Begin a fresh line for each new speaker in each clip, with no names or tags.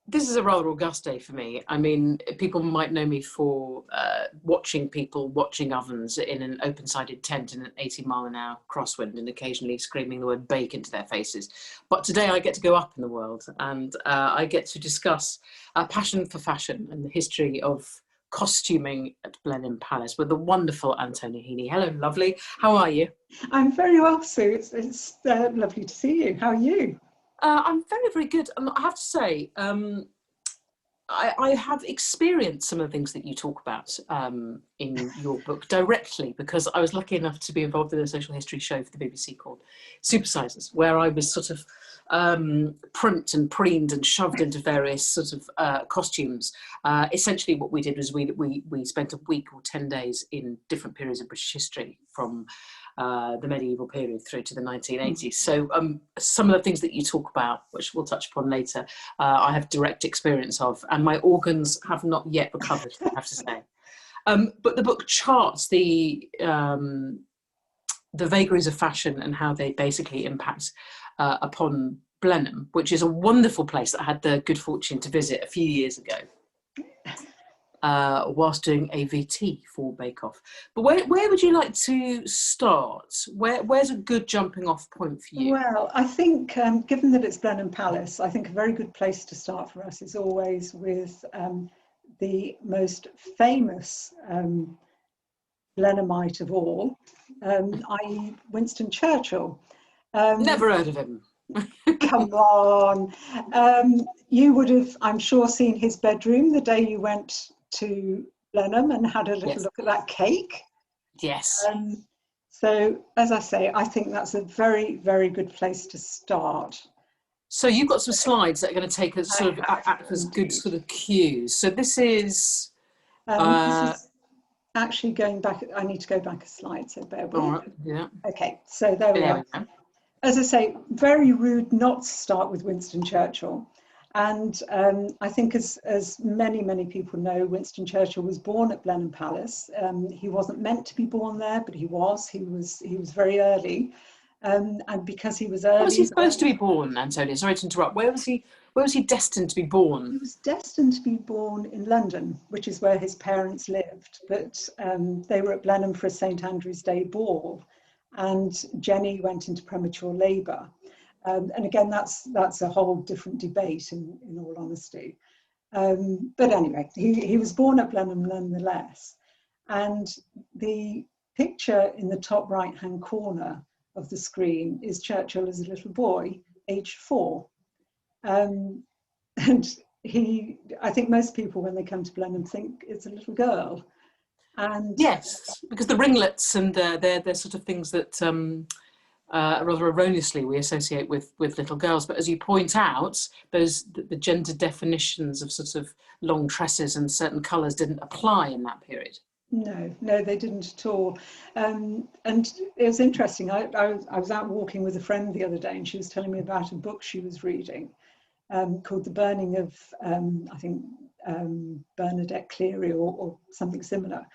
This is a rather august day for me. I mean, people might know me for watching people watching ovens in an open-sided tent in an 80-mile-an-hour crosswind and occasionally screaming the word bake into their faces. But today I get to go up in the world, and I get to discuss a passion for fashion and the history of costuming at Blenheim Palace with the wonderful Antonia Keaney. Hello, lovely. How are you?
I'm very well, Sue. It's lovely to see you. How are you?
I'm very, very good. I have to say, I have experienced some of the things that you talk about in your book directly, because I was lucky enough to be involved in a social history show for the BBC called Supersizers, where I was sort of primped and preened and shoved into various sort of costumes. Essentially what we did was we spent a week or 10 days in different periods of British history, from the medieval period through to the 1980s. So some of the things that you talk about, which we'll touch upon later, I have direct experience of, and my organs have not yet recovered, I have to say. But the book charts the vagaries of fashion and how they basically impact upon Blenheim, which is a wonderful place that I had the good fortune to visit a few years ago. Whilst doing a VT for Bake Off. But where would you like to start? Where's a good jumping off point for you?
Well, I think given that it's Blenheim Palace, I think a very good place to start for us is always with the most famous Blenheimite of all, i.e. Winston Churchill.
Never heard of him.
Come on. You would have, I'm sure, seen his bedroom the day you went to Blenheim and had a little look at that cake.
Yes.
So, as I say, I think that's a very, very good place to start.
So you've got some slides that are going to take us sort of act as good sort of cues. So this is
actually going back. I need to go back a slide, so bear with me.
All right, yeah.
Okay, so there we are. As I say, very rude not to start with Winston Churchill. And I think as many people know, Winston Churchill was born at Blenheim Palace. He wasn't meant to be born there, but he was. He was very early. And because he was early...
Where was he supposed to be born, Antonia? Sorry to interrupt. Where was he destined to be born?
He was destined to be born in London, which is where his parents lived. But they were at Blenheim for a St Andrew's Day ball. And Jenny went into premature labour. And again, that's a whole different debate, in all honesty. But anyway, he was born at Blenheim nonetheless. And the picture in the top right-hand corner of the screen is Churchill as a little boy, aged 4. And I think most people, when they come to Blenheim, think it's a little girl. And
yes, because the ringlets and they're sort of things that rather erroneously we associate with little girls. But as you point out, the gender definitions of sort of long tresses and certain colours didn't apply in that period.
No, they didn't at all. And it was interesting. I was out walking with a friend the other day, and she was telling me about a book she was reading called The Burning of, I think, Bernadette Cleary or something similar.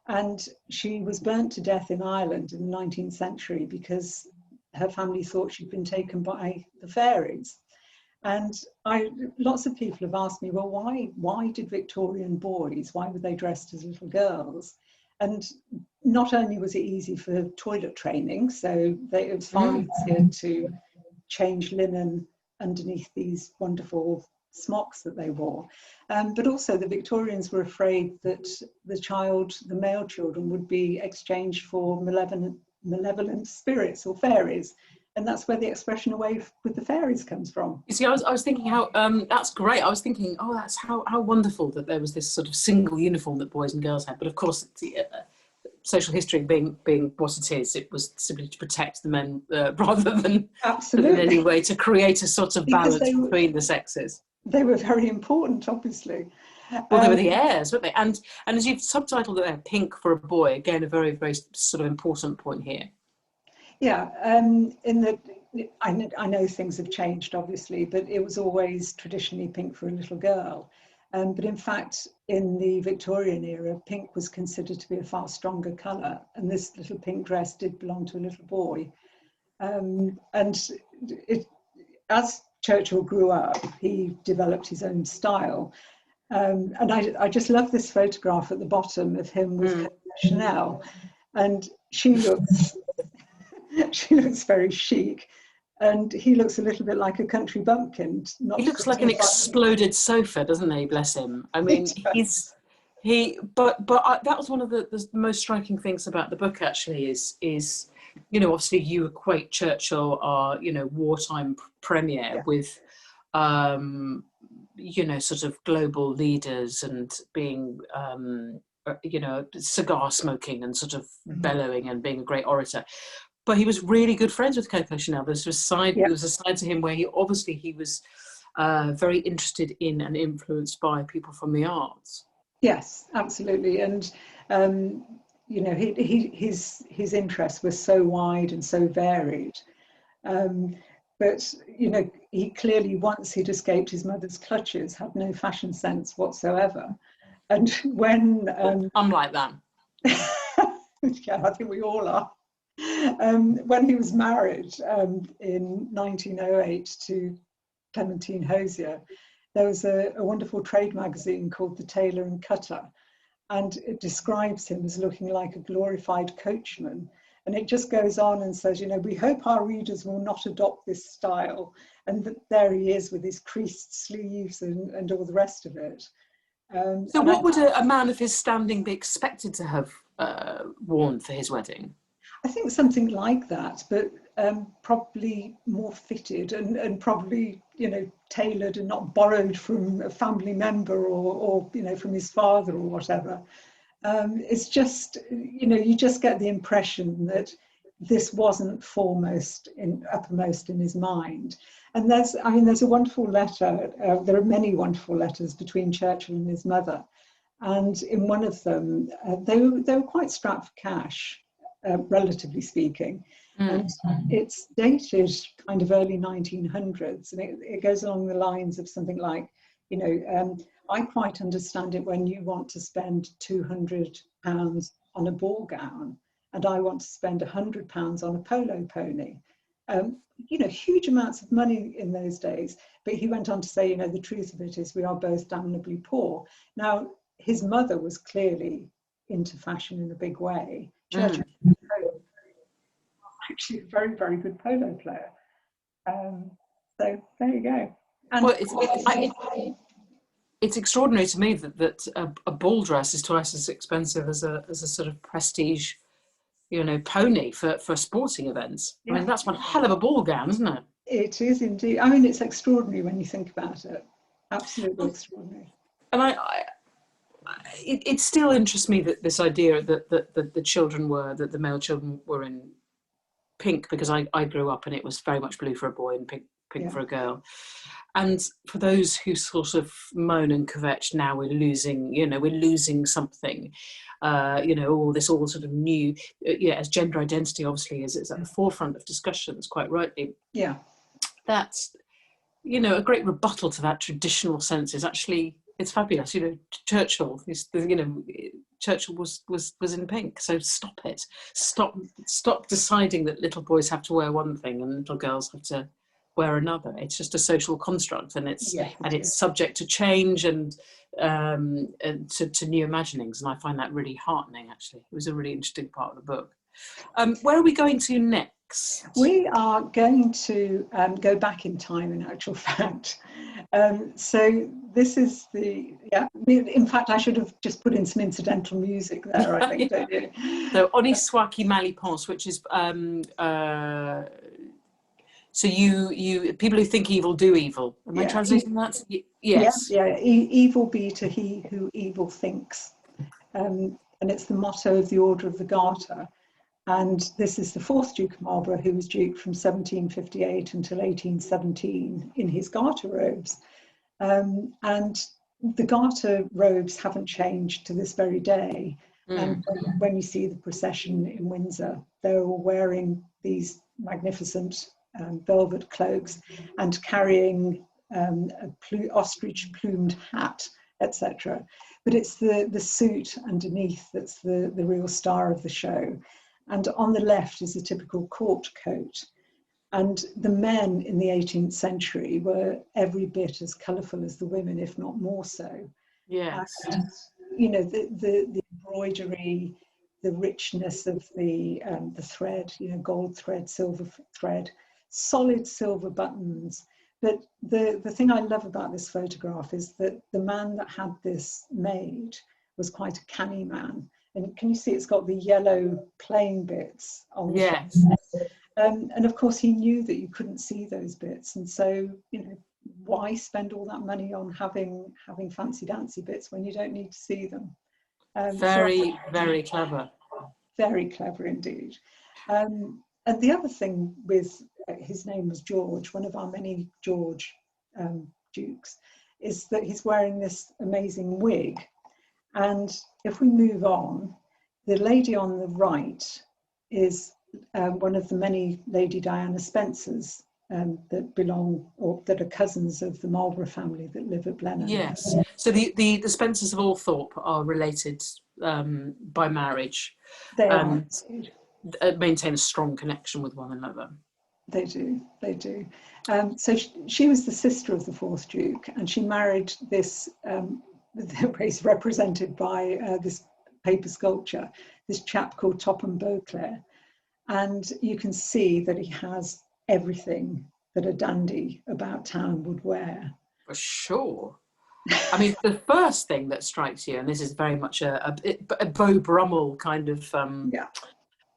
And she was burnt to death in Ireland in the 19th century because her family thought she'd been taken by the fairies. And lots of people have asked me, well, why did Victorian boys, why were they dressed as little girls? And not only was it easy for toilet training, so it was far easier to change linen underneath these wonderful smocks that they wore, but also the Victorians were afraid that the male children would be exchanged for malevolent spirits or fairies, and that's where the expression "away with the fairies" comes from.
You see, I was thinking how that's great. I was thinking, oh, that's how wonderful that there was this sort of single uniform that boys and girls had. But of course, social history being what it is, it was simply to protect the men rather than in any way to create a sort of balance between the sexes.
They were very important, obviously.
Well, they were the heirs, weren't they? And as you've subtitled it there, pink for a boy, again, a very, very sort of important point here.
Yeah, I know things have changed, obviously, but it was always traditionally pink for a little girl. But in fact, in the Victorian era, pink was considered to be a far stronger colour, and this little pink dress did belong to a little boy. And as Churchill grew up, he developed his own style. And I just love this photograph at the bottom of him with Coco Chanel, and she looks very chic, and he looks a little bit like a country bumpkin.
He looks like an exploded sofa, doesn't he? Bless him. I mean, that was one of the most striking things about the book, actually, is obviously you equate Churchill, our wartime premier, with sort of global leaders and being cigar smoking and sort of bellowing and being a great orator. But he was really good friends with Coco Chanel. There was a side to him where he was very interested in and influenced by people from the arts.
Yes, absolutely. And his interests were so wide and so varied. But he clearly, once he'd escaped his mother's clutches, had no fashion sense whatsoever. And when
I'm like that.
Yeah, I think we all are. When he was married in 1908 to Clementine Hosier, there was a wonderful trade magazine called The Tailor and Cutter, and it describes him as looking like a glorified coachman. And it just goes on and says, we hope our readers will not adopt this style. And there he is with his creased sleeves and all the rest of it.
So what would a man of his standing be expected to have worn for his wedding?
I think something like that, but probably more fitted and probably, tailored and not borrowed from a family member or from his father or whatever. It's just, you just get the impression that this wasn't uppermost in his mind. And there's a wonderful letter, there are many wonderful letters between Churchill and his mother. And in one of them, they were quite strapped for cash, relatively speaking. And it's dated kind of early 1900s. And it goes along the lines of something like, I quite understand it when you want to spend £200 on a ball gown, and I want to spend £100 on a polo pony. Huge amounts of money in those days. But he went on to say, the truth of it is we are both damnably poor. Now, his mother was clearly into fashion in a big way. Churchill was actually a very, very good polo player. So there you go. And
well, it's extraordinary to me that a ball dress is twice as expensive as a sort of prestige, pony for sporting events. Yeah. I mean, that's one hell of a ball gown, isn't it?
It is indeed. I mean, it's extraordinary when you think about it. Absolutely extraordinary.
And it still interests me that this idea that the male children were in pink, because I grew up and it was very much blue for a boy and pink for a girl. And for those who sort of moan and kvetch, now we're losing something, this all sort of new, as gender identity obviously is at the forefront of discussions, quite rightly.
Yeah.
That's, a great rebuttal to that traditional sense is actually, it's fabulous. Churchill was in pink, so stop it. Stop deciding that little boys have to wear one thing and little girls have to wear another. It's just a social construct, and it's subject to change and to new imaginings. And I find that really heartening. Actually, it was a really interesting part of the book. Where are we going to next?
We are going to go back in time, in actual fact. So this is in fact, I should have just put in some incidental music there, I think, don't you?
So, Honi soit qui mal y pense, which is, so you people who think evil do evil. Am I translating that? Yes.
Yeah. Evil be to he who evil thinks. And it's the motto of the Order of the Garter. And this is the fourth Duke of Marlborough, who was Duke from 1758 until 1817 in his Garter robes. And the Garter robes haven't changed to this very day. And when you see the procession in Windsor, they're all wearing these magnificent velvet cloaks and carrying ostrich plumed hat, etc. But it's the suit underneath that's the real star of the show. And on the left is a typical court coat. And the men in the 18th century were every bit as colourful as the women, if not more so.
Yes.
And, you know, the embroidery, the richness of the thread, you know, gold thread, silver thread, solid silver buttons. But the thing I love about this photograph is that the man that had this made was quite a canny man. And can you see it's got the yellow plain bits on the
Yes.
front? And of course he knew that you couldn't see those bits. And so, you know, why spend all that money on having fancy dancy bits when you don't need to see them?
Very, very clever.
Very clever indeed. And the other thing with his name was George, one of our many George dukes, is that he's wearing this amazing wig. And if we move on, the lady on the right is one of the many Lady Diana Spencers that belong, or that are cousins of the Marlborough family that live at Blenheim.
Yes. So the Spencers of Althorpe are related by marriage.
They
and
are.
Maintain a strong connection with one another.
They do, they do. So she was the sister of the fourth Duke, and she married this, he's represented by this paper sculpture, this chap called Topham Beauclerk. And you can see that he has everything that a dandy about town would wear.
For sure. I mean, the first thing that strikes you, and this is very much a Beau Brummel kind of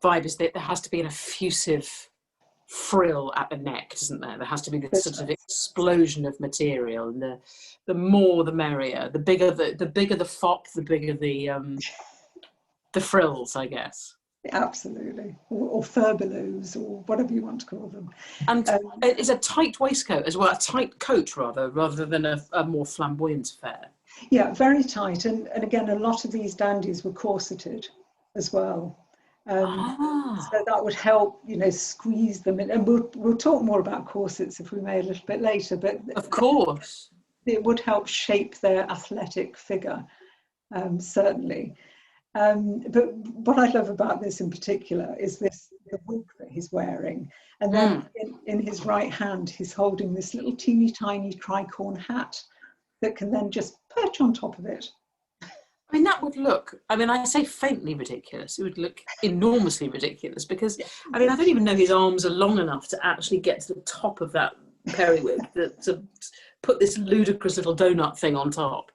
vibe, is that there has to be an effusive frill at the neck, doesn't there? There has to be this sort of explosion of material, and the more the merrier. The bigger the fop, the bigger the frills, I guess.
Absolutely, or furbelows, or whatever you want to call them.
And it's a tight waistcoat as well, a tight coat rather than a more flamboyant affair.
Yeah, very tight, and again, a lot of these dandies were corseted as well. So that would help, you know, squeeze them in. And we'll talk more about corsets if we may a little bit later. But
of course,
it would help shape their athletic figure, certainly. But what I love about this in particular is the wig that he's wearing. And then in his right hand, he's holding this little teeny tiny tricorn hat that can then just perch on top of it.
I mean, that would look, I mean, I say faintly ridiculous. It would look enormously ridiculous because, I mean, I don't even know his arms are long enough to actually get to the top of that periwig, to put this ludicrous little donut thing on top.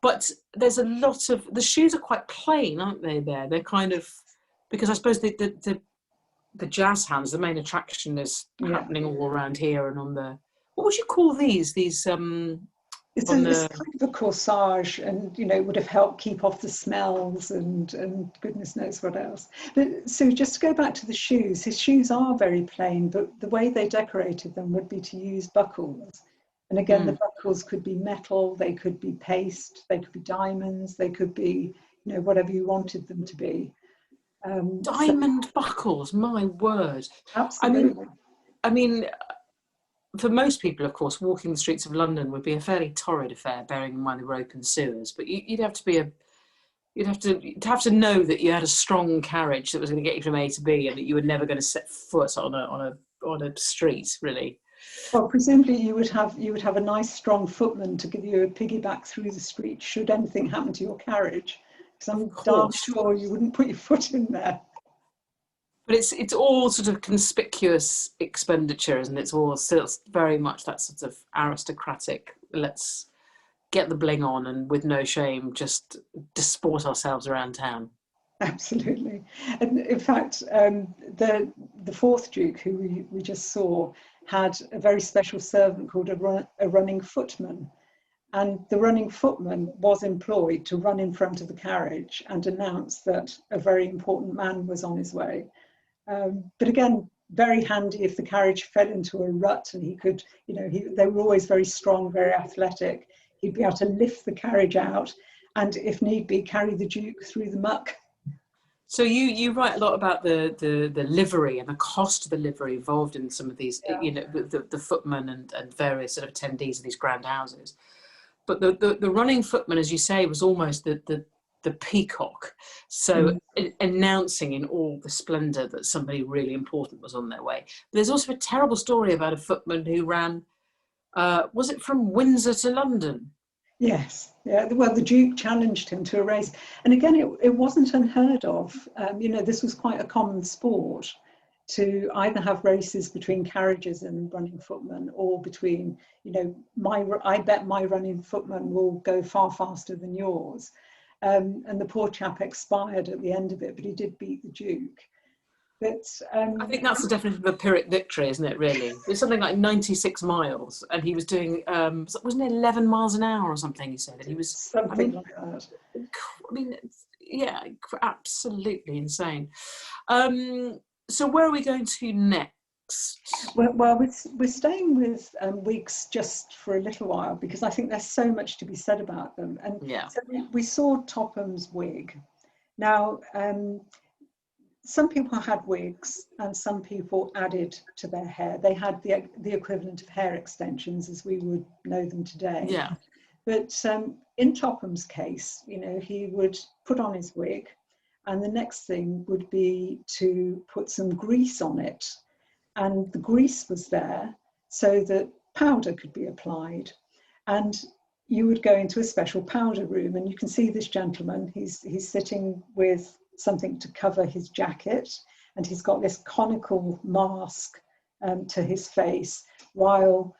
But there's a lot of, the shoes are quite plain, aren't they, there? They're kind of, because I suppose the jazz hands, the main attraction is happening all around here and on the, what would you call these? These,
it's kind of a corsage, and, you know, it would have helped keep off the smells and goodness knows what else. But so just to go back to the shoes, his shoes are very plain, but the way they decorated them would be to use buckles. And again, the buckles could be metal, they could be paste, they could be diamonds, they could be, you know, whatever you wanted them to be.
Diamond buckles, my word.
Absolutely.
I mean, for most people, of course, walking the streets of London would be a fairly torrid affair, bearing in mind the rope and sewers. But you'd have to know that you had a strong carriage that was going to get you from A to B, and that you were never going to set foot on a street, really.
Well, presumably you would have a nice strong footman to give you a piggyback through the street should anything happen to your carriage, because I'm darn sure you wouldn't put your foot in there.
But it's all sort of conspicuous expenditure, and it's all still very much that sort of aristocratic, let's get the bling on and with no shame just disport ourselves around town.
Absolutely. And in fact, the fourth Duke, who we just saw, had a very special servant called a running footman. And the running footman was employed to run in front of the carriage and announce that a very important man was on his way. But again, very handy if the carriage fell into a rut, and he could, you know, they were always very strong, very athletic. He'd be able to lift the carriage out and, if need be, carry the Duke through the muck.
So you write a lot about the livery and the cost of the livery involved in some of these, you know, the footmen and various sort of attendees of these grand houses. But the running footman, as you say, was almost the the peacock. So announcing in all the splendour that somebody really important was on their way. But there's also a terrible story about a footman who ran, was it from Windsor to London?
Yes, yeah. Well, the Duke challenged him to a race, and again, it wasn't unheard of. You know, this was quite a common sport to either have races between carriages and running footmen, or between, you know, I bet my running footman will go far faster than yours. And the poor chap expired at the end of it, but he did beat the Duke. But
I think that's the definition of a Pyrrhic victory, isn't it, really? It's something like 96 miles, and he was doing, wasn't it 11 miles an hour or something, he said? And he was,
something like that.
I mean, yeah, absolutely insane. So where are we going to next?
Well, we're staying with wigs just for a little while, because I think there's so much to be said about them. And
yeah,
so we saw Topham's wig. Now, some people had wigs and some people added to their hair. They had the equivalent of hair extensions as we would know them today.
yeah.
But in Topham's case, you know, he would put on his wig, and the next thing would be to put some grease on it. And the grease was there so that powder could be applied. And you would go into a special powder room, and you can see this gentleman, he's sitting with something to cover his jacket, and he's got this conical mask to his face, while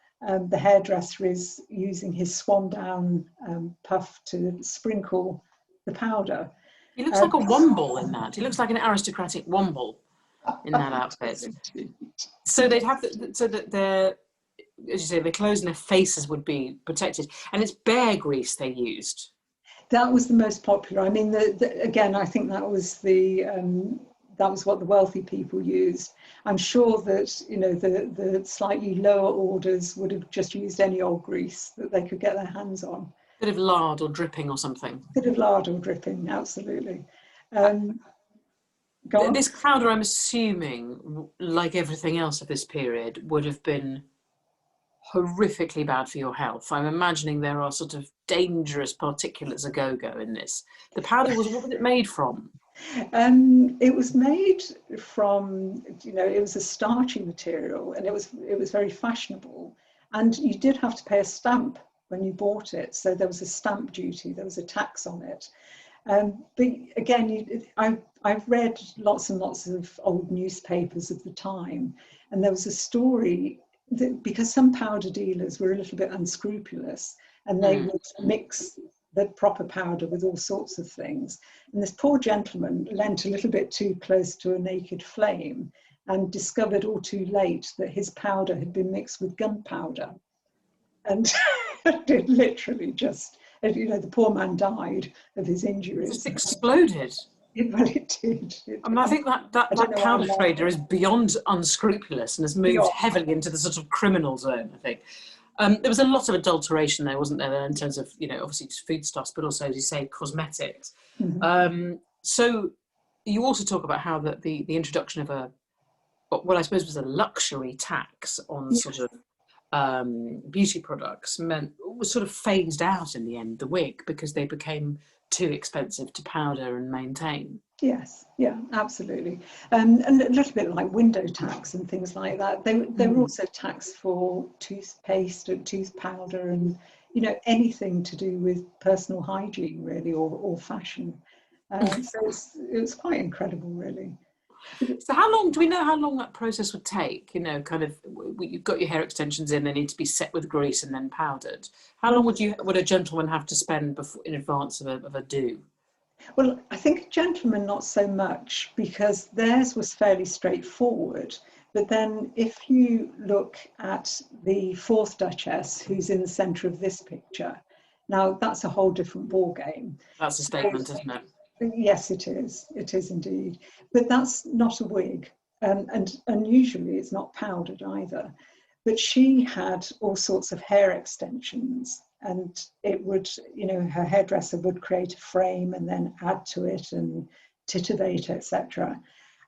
the hairdresser is using his swan down puff to sprinkle the powder.
He looks like a womble in that. He looks like an aristocratic womble in that outfit. So they'd have, so that their, as you say, their clothes and their faces would be protected. And it's bear grease they used.
That was the most popular. I mean, again, I think that was what the wealthy people used. I'm sure that, you know, the slightly lower orders would have just used any old grease that they could get their hands on.
Bit of lard or dripping or something.
Bit of lard or dripping, absolutely.
This powder, I'm assuming, like everything else of this period, would have been horrifically bad for your health. I'm imagining there are sort of dangerous particulates a go-go in this. The powder was, what was it made from?
It was made from, you know, it was a starchy material, and it was very fashionable. And you did have to pay a stamp when you bought it. So there was a stamp duty, there was a tax on it. But again, I've read lots and lots of old newspapers of the time, and there was a story that because some powder dealers were a little bit unscrupulous, and they would mix the proper powder with all sorts of things. And this poor gentleman leant a little bit too close to a naked flame and discovered all too late that his powder had been mixed with gunpowder. And it literally just, you know, the poor man died of his injuries.
It just exploded.
Well, it did.
I mean, I think that powder trader is beyond unscrupulous and has moved heavily into the sort of criminal zone, I think. There was a lot of adulteration there, wasn't there, in terms of, you know, obviously foodstuffs, but also, as you say, cosmetics. So you also talk about how the introduction of what I suppose was a luxury tax on sort of beauty products was sort of phased out in the end, the wig, because they became too expensive to powder and maintain.
Yes, yeah, absolutely. And a little bit like window tax and things like that. They were also taxed for toothpaste and tooth powder and, you know, anything to do with personal hygiene, really, or fashion. So it was quite incredible, really.
So do we know how long that process would take? You know, kind of, you've got your hair extensions in, they need to be set with grease and then powdered. How long would a gentleman have to spend in advance of a do?
Well, I think a gentleman not so much, because theirs was fairly straightforward. But then if you look at the fourth Duchess, who's in the centre of this picture, now that's a whole different ballgame.
That's a statement, isn't it?
Yes, it is. It is indeed. But that's not a wig. And unusually, it's not powdered either. But she had all sorts of hair extensions. And it would, you know, her hairdresser would create a frame and then add to it and titivate, etc.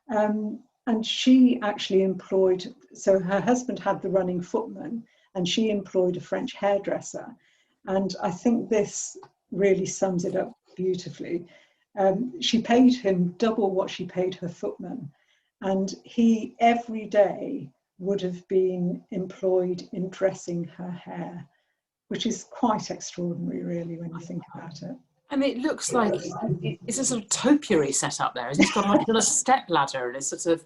And she actually employed, so her husband had the running footman, and she employed a French hairdresser. And I think this really sums it up beautifully. She paid him double what she paid her footman, and he every day would have been employed in dressing her hair, which is quite extraordinary, really, when you think about it.
And it looks like it's a sort of topiary set up there. He's got like a step ladder, and it's sort of,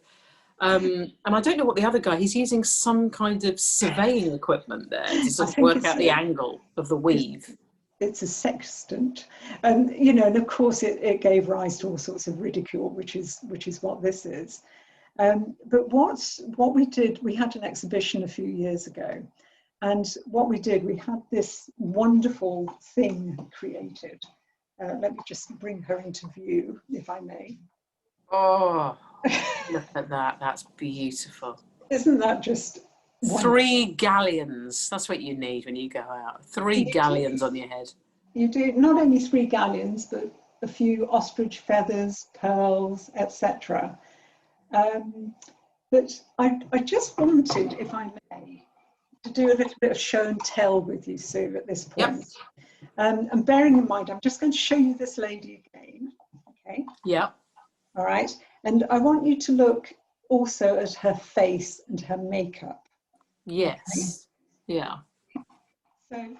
and I don't know what the other guy. He's using some kind of surveying equipment there to sort of work out the angle of the weave.
It's a sextant, and you know, and of course, it gave rise to all sorts of ridicule, which is what this is. But what we did, we had an exhibition a few years ago, and what we did, we had this wonderful thing created. Let me just bring her into view, if I may.
Oh, look at that. That's beautiful.
Isn't that just wonderful?
3 galleons. That's what you need when you go out. 3 galleons on your head.
You do not only 3 galleons, but a few ostrich feathers, pearls, etc. But I just wanted, if I may, to do a little bit of show and tell with you, Sue, at this point.
Yep.
And bearing in mind, I'm just going to show you this lady again. Okay.
Yeah.
All right. And I want you to look also at her face and her makeup.
Yes. Okay? Yeah.
So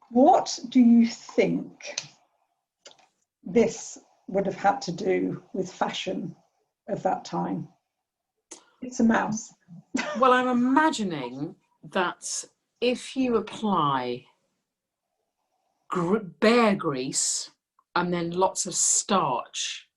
what do you think this would have had to do with fashion of that time? It's a mouse.
Well, I'm imagining that if you apply bear grease and then lots of starch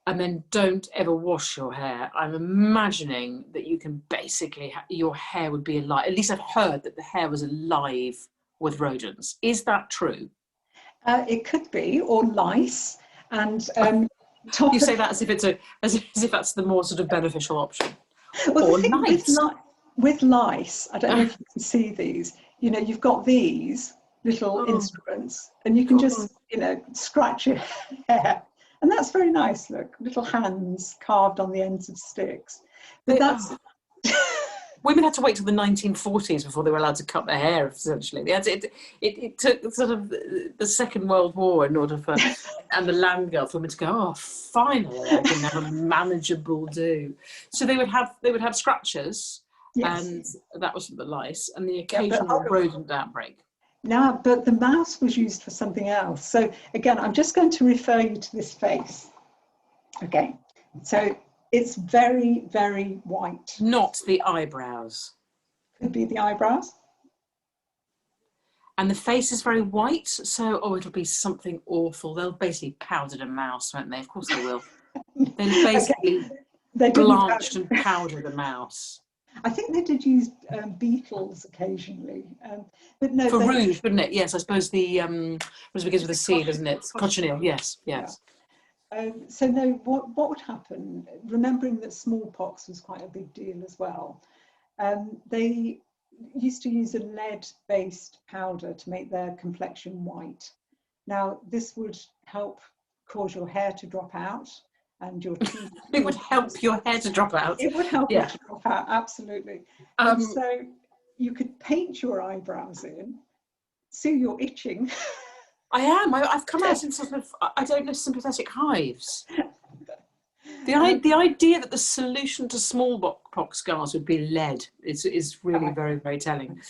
and then don't ever wash your hair, I'm imagining that you can basically, your hair would be alive. At least I've heard that the hair was alive with rodents. Is that true?
It could be, or lice. And
you say that as if it's as if that's the more sort of beneficial option.
Well,
or lice.
With lice, I don't know if you can see these. You know, you've got these little instruments, and you can just, you know, scratch your hair, and that's very nice. Look, little hands carved on the ends of sticks. But that's
women had to wait till the 1940s before they were allowed to cut their hair. Essentially, it took sort of the Second World War in order for and the Landgraf for women to go, oh, finally, I can have a manageable do. So they would have scratches,
yes.
And that was for the lice, and the occasional rodent outbreak.
No, but the mouse was used for something else. So again, I'm just going to refer you to this face. Okay, so it's very, very white.
Not the eyebrows.
Could be the eyebrows.
And the face is very white, so it'll be something awful. They'll basically powdered a mouse, won't they? Of course they will. They basically blanched and powdered a mouse.
I think they did use beetles occasionally, but no.
For rouge, wouldn't it? Yes, I suppose the was begins with a C, doesn't it? Cochineal. Yes, yes.
Yeah. So no, what would happen? Remembering that smallpox was quite a big deal as well. They used to use a lead-based powder to make their complexion white. Now this would help cause your hair to drop out. And your teeth.
It would help your hair to drop out.
It would help it to drop out, absolutely. And so you could paint your eyebrows in. Sue, you're itching.
I am. I've come out in sort of, I don't know, sympathetic hives. The idea that the solution to smallpox scars would be lead is really very, very telling.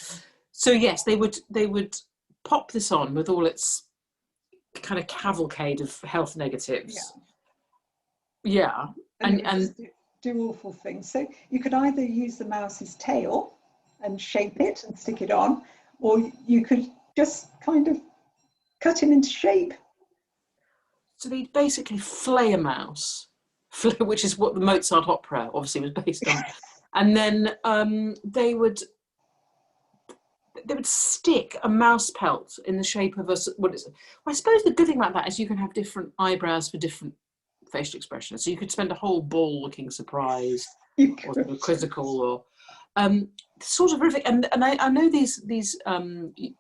So yes, they would pop this on with all its kind of cavalcade of health negatives. Yeah, and
do awful things. So you could either use the mouse's tail and shape it and stick it on, or you could just kind of cut him into shape.
So they basically flay a mouse, which is what the Mozart opera obviously was based on, and then they would stick a mouse pelt in the shape of I suppose the good thing about that is you can have different eyebrows for different facial expressions. So you could spend a whole ball looking surprised or sort of quizzical, or sort of horrific. And I know these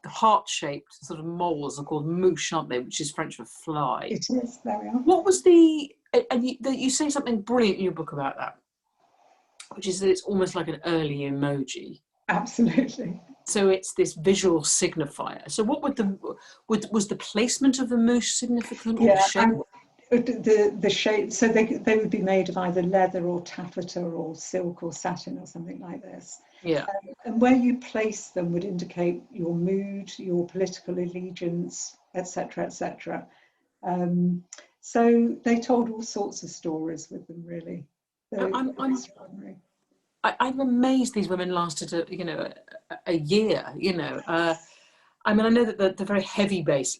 heart-shaped sort of moles are called mouche, aren't they? Which is French for fly.
It is. There we are.
What was and you say something brilliant in your book about that, which is that it's almost like an early emoji.
Absolutely.
So it's this visual signifier. So what was the placement of the mouche significant, or the
Yeah,
shape?
the shape. So they would be made of either leather or taffeta or silk or satin or something like this.
Yeah.
And where you place them would indicate your mood, your political allegiance, etc., etc. So they told all sorts of stories with them, really. They're extraordinary.
I'm amazed these women lasted a year. I mean, I know that the very heavy base,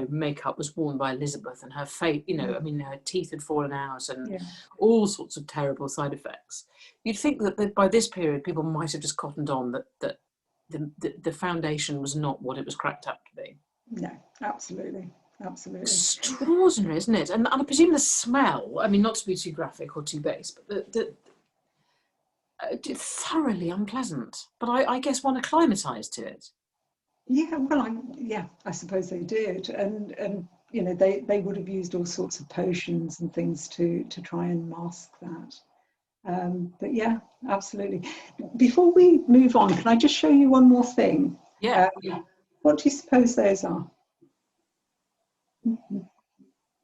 makeup was worn by Elizabeth, and her face, I mean, her teeth had fallen out, and
Yeah.
all sorts of terrible side effects. You'd think that by this period, people might have just cottoned on that the foundation was not what it was cracked up to be.
No, absolutely. Absolutely.
Extraordinary, isn't it? And I presume the smell, I mean, not to be too graphic or too base, but thoroughly unpleasant. But I guess one acclimatised to it.
Yeah, well, I suppose they did, and they would have used all sorts of potions and things to try and mask that. But yeah, absolutely. Before we move on, can I just show you one more thing?
Yeah.
What do you suppose those are?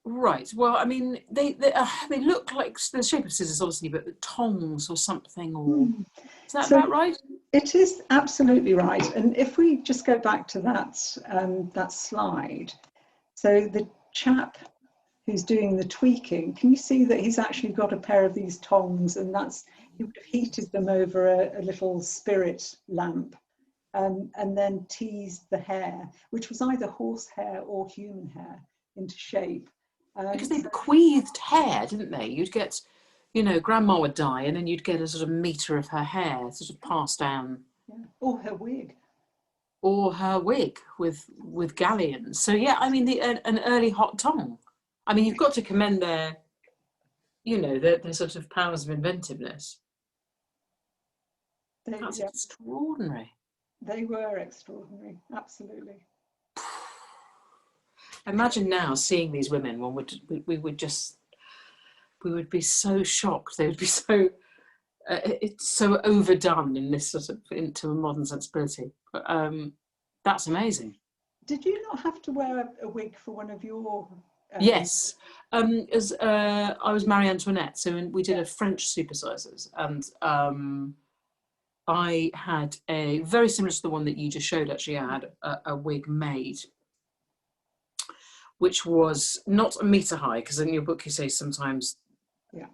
Right. Well, I mean, they look like the shape of scissors, obviously, but the tongs or something, or is that
So
about right?
it is absolutely right. And if we just go back to that slide, so the chap who's doing the tweaking, can you see that he's actually got a pair of these tongs, and he would have heated them over a little spirit lamp, and then teased the hair, which was either horse hair or human hair, into shape.
Because they bequeathed hair, didn't they? You'd get, grandma would die, and then you'd get a sort of metre of her hair sort of passed down.
Yeah. Or her wig.
Or her wig with galleons. So yeah, I mean, an early hot tong. I mean, you've got to commend their sort of powers of inventiveness. That's extraordinary.
They were extraordinary, absolutely.
Imagine now seeing these women. We would be so shocked. They would be so it's so overdone in this sort of into a modern sensibility. But that's amazing.
Did you not have to wear a wig for one of your?
Yes, as I was Marie Antoinette, so we did a French supersizers, and I had a very similar to the one that you just showed. Actually, I had a wig made, which was not a metre high, because in your book you say sometimes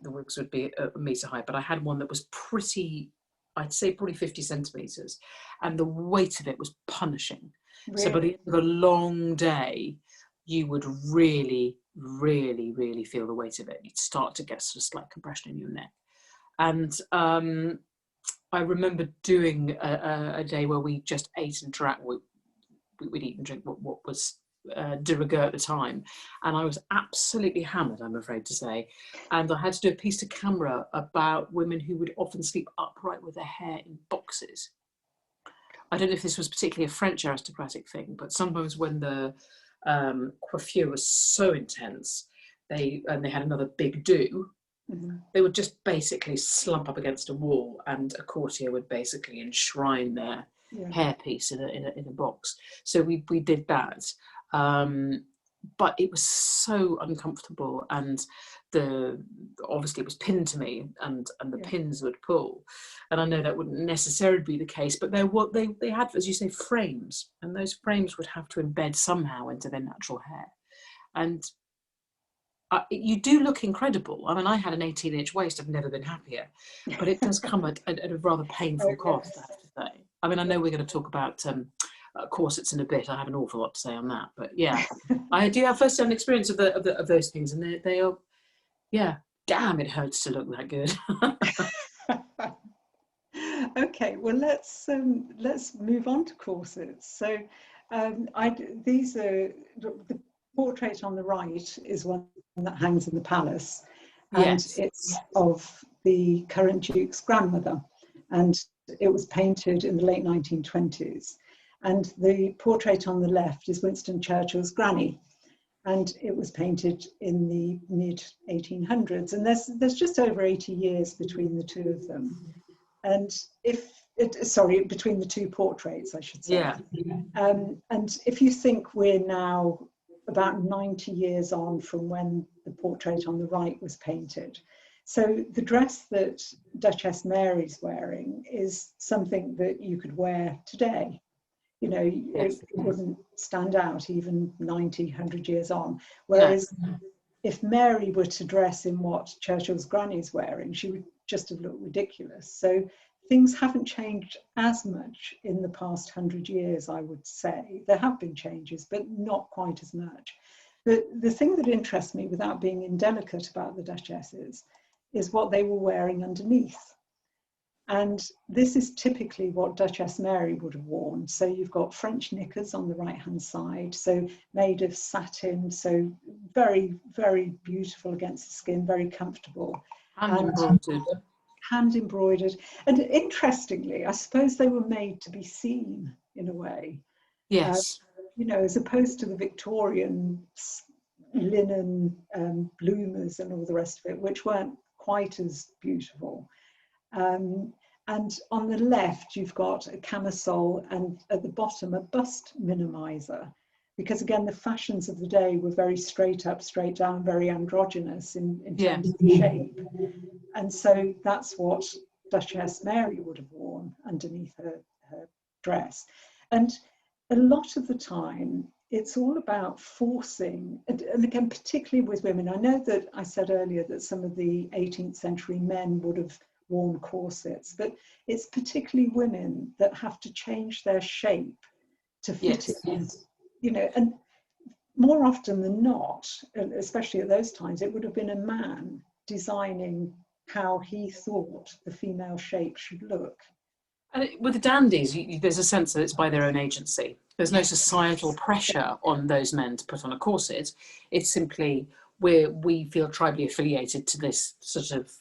the wigs would be a metre high, but I had one that was pretty, I'd say probably 50 centimetres, and the weight of it was punishing. Really? So by the end of a long day, you would really, really, really feel the weight of it. You'd start to get sort of slight compression in your neck. And I remember doing a day where we just ate and drank. We'd eat and drink what was de rigueur at the time, and I was absolutely hammered, I'm afraid to say, and I had to do a piece to camera about women who would often sleep upright with their hair in boxes. I don't know if this was particularly a French aristocratic thing, but sometimes when the coiffure was so intense, they had another big do, they would just basically slump up against a wall, and a courtier would basically enshrine their hairpiece in a box. So we did that. But it was so uncomfortable, and obviously it was pinned to me, and the pins would pull, and I know that wouldn't necessarily be the case, but they had, as you say, frames, and those frames would have to embed somehow into their natural hair, and you do look incredible. I mean, I had an 18-inch waist. I've never been happier, but it does come at a rather painful cost, I have to say. I mean, I know we're going to talk about corsets in a bit. I have an awful lot to say on that, but yeah, I do have first-hand experience of those things, and they are, damn, it hurts to look that good.
Okay, well let's move on to corsets. So these are the portrait on the right is one that hangs in the palace, and it's of the current Duke's grandmother, and it was painted in the late 1920s. And the portrait on the left is Winston Churchill's granny, and it was painted in the mid 1800s. And there's just over 80 years between the two of them. And if sorry, between the two portraits, I should say.
Yeah.
And if you think we're now about 90 years on from when the portrait on the right was painted, so the dress that Duchess Mary's wearing is something that you could wear today. You know,
Yes.
it wouldn't stand out even 90, 100 years on. Whereas if Mary were to dress in what Churchill's granny's wearing, she would just have looked ridiculous. So things haven't changed as much in the past 100 years, I would say. There have been changes, but not quite as much. The thing that interests me, without being indelicate about the Duchesses, is what they were wearing underneath. And this is typically what Duchess Mary would have worn. So you've got French knickers on the right-hand side, so made of satin, so very, very beautiful against the skin, very comfortable. Hand embroidered. And interestingly, I suppose they were made to be seen in a way.
Yes.
You know, as opposed to the Victorian linen bloomers and all the rest of it, which weren't quite as beautiful. And on the left, you've got a camisole, and at the bottom, a bust minimizer. Because again, the fashions of the day were very straight up, straight down, very androgynous in terms of the shape. And so that's what Duchess Mary would have worn underneath her dress. And a lot of the time, it's all about forcing, and again, particularly with women. I know that I said earlier that some of the 18th century men would have worn corsets, but it's particularly women that have to change their shape to fit in. You know, and more often than not, especially at those times, it would have been a man designing how he thought the female shape should look.
And with the dandies, there's a sense that it's by their own agency. There's no societal pressure on those men to put on a corset. It's simply we feel tribally affiliated to this sort of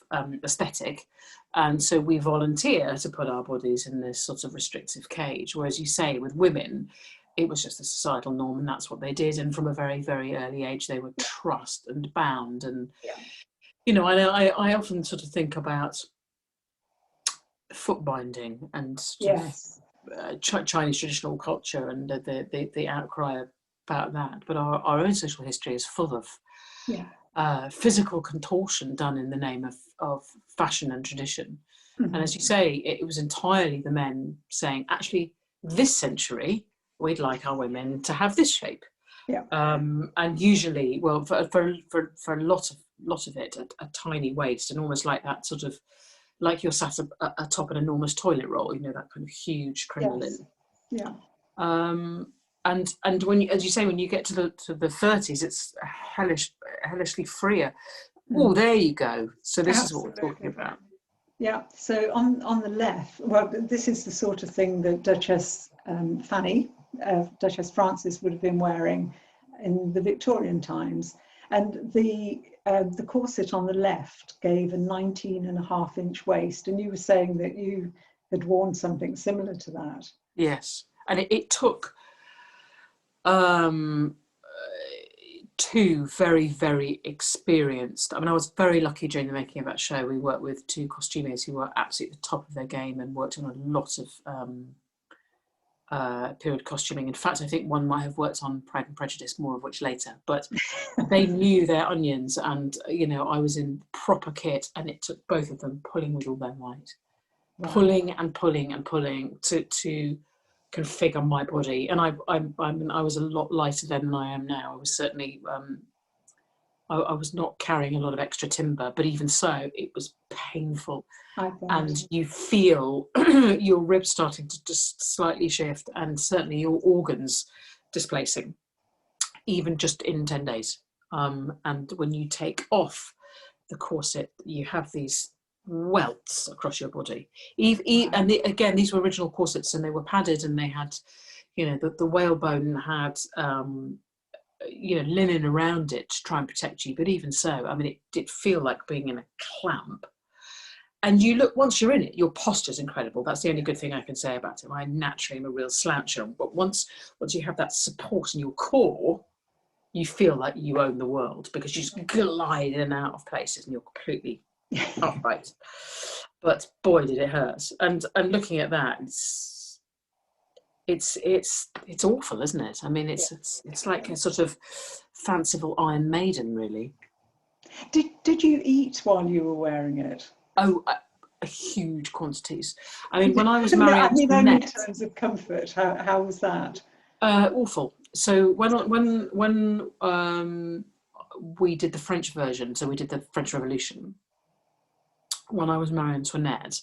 aesthetic. And so we volunteer to put our bodies in this sort of restrictive cage. Whereas you say with women, it was just a societal norm and that's what they did. And from a very, very early age, they were trussed and bound. And, you know, I often sort of think about foot binding and Chinese traditional culture and the outcry about that. But our own social history is full of physical contortion done in the name of fashion and tradition. And as you say, it was entirely the men saying, actually, this century, we'd like our women to have this shape. And usually, well, for a lot of it, a tiny waist, and almost like that sort of, like you're sat atop an enormous toilet roll, you know, that kind of huge crinoline. And when you, as you say, when you get to the 30s, it's hellishly freer. Oh, there you go. So this is what we're talking about.
Yeah. So on the left, well, this is the sort of thing that Duchess Duchess Frances would have been wearing in the Victorian times, and the corset on the left gave a 19.5-inch waist, and you were saying that you had worn something similar to that.
Yes, and it took two very, very experienced. I mean, I was very lucky during the making of that show. We worked with two costumiers who were absolutely at the top of their game and worked on a lot of period costuming. In fact, I think one might have worked on Pride and Prejudice, more of which later, but they knew their onions. And, you know, I was in proper kit, and it took both of them pulling with all their might, pulling and pulling and pulling to configure my body. And I mean, I was a lot lighter then than I am now. I was certainly, I was not carrying a lot of extra timber, but even so, it was painful. And you feel your ribs starting to just slightly shift, and certainly your organs displacing, even just in 10 days. And when you take off the corset, you have these welts across your body. And again, these were original corsets, and they were padded, and they had, you know, the whalebone had, you know, linen around it to try and protect you. But even so, I mean, it did feel like being in a clamp. And you look, once you're in it, your posture's incredible. That's the only good thing I can say about it. I naturally am a real sloucher, but once you have that support in your core, you feel like you own the world, because you just glide in and out of places and you're completely upright. but boy, did it hurt. And looking at that, it's awful, isn't it? I mean, it's like a sort of fanciful Iron Maiden, really.
Did you eat while you were wearing it?
Oh, huge quantities. I mean, when I was married
I mean, only in
Antoinette,
terms of comfort. How was that?
awful. So when we did the French version, so we did the French Revolution. When I was married Antoinette,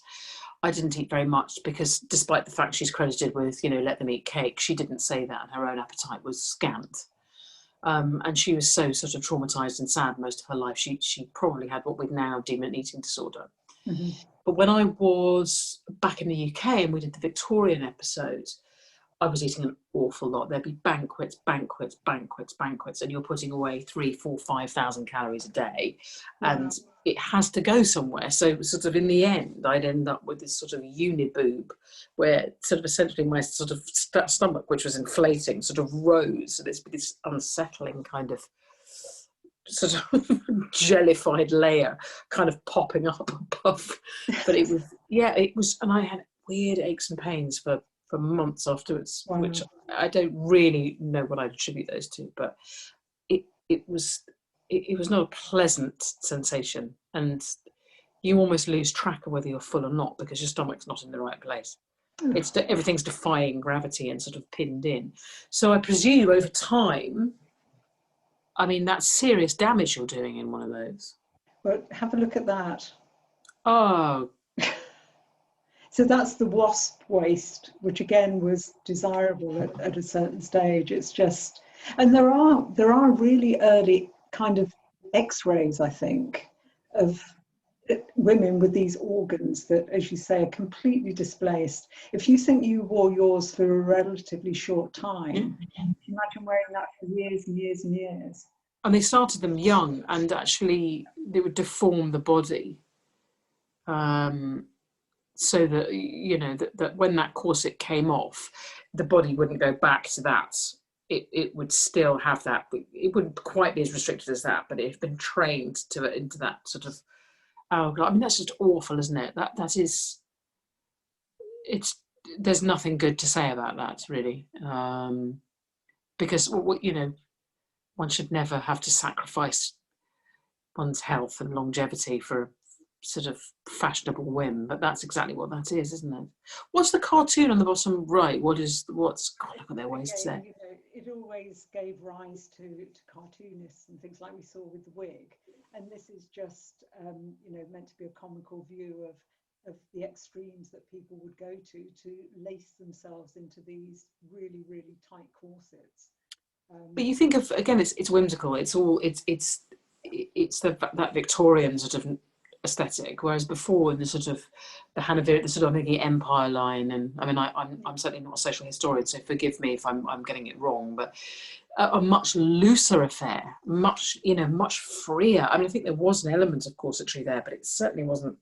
I didn't eat very much because, despite the fact she's credited with, let them eat cake, she didn't say that, and her own appetite was scant. And she was so sort of traumatized and sad most of her life. She probably had what we'd now deem an eating disorder.
Mm-hmm.
But when I was back in the UK and we did the Victorian episode, I was eating an awful lot. There'd be banquets, and you're putting away 3, 4, 5,000 calories a day, and it has to go somewhere. So sort of in the end, I'd end up with this sort of uniboob, where sort of essentially my sort of stomach, which was inflating, sort of rose. So this unsettling kind of sort of jellified layer kind of popping up above. But it was, and I had weird aches and pains for months afterwards, which I don't really know what I'd attribute those to, but it was not a pleasant sensation, and you almost lose track of whether you're full or not because your stomach's not in the right place. Everything's defying gravity and sort of pinned in. So I presume over time, I mean, that's serious damage you're doing in one of those.
But have a look at that.
Oh.
So that's the wasp waist, which again was desirable at a certain stage. It's just, and there are really early kind of X-rays, I think, of women with these organs that, as you say, are completely displaced. If you think you wore yours for a relatively short time, imagine wearing that for years and years and years.
And they started them young, and actually they would deform the body. So that, that when that corset came off, the body wouldn't go back to that. It would still have that. It wouldn't quite be as restricted as that, but it had been trained into that sort of. Oh God! I mean, that's just awful, isn't it? That is. There's nothing good to say about that, really, because one should never have to sacrifice one's health and longevity for sort of fashionable whim, but that's exactly what that is, isn't it? What's the cartoon on the bottom right? God, look at their waists there.
It always gave rise to cartoonists and things like we saw with the wig, and this is just meant to be a comical view of the extremes that people would go to lace themselves into these really, really tight corsets.
But you think of, again, it's whimsical. It's that Victorian sort of aesthetic, whereas before in the sort of the Hanoverian, the sort of thinking Empire line, and I mean I'm certainly not a social historian, so forgive me if I'm getting it wrong, but a much looser affair, much freer. I mean, I think there was an element of corsetry there, but it certainly wasn't.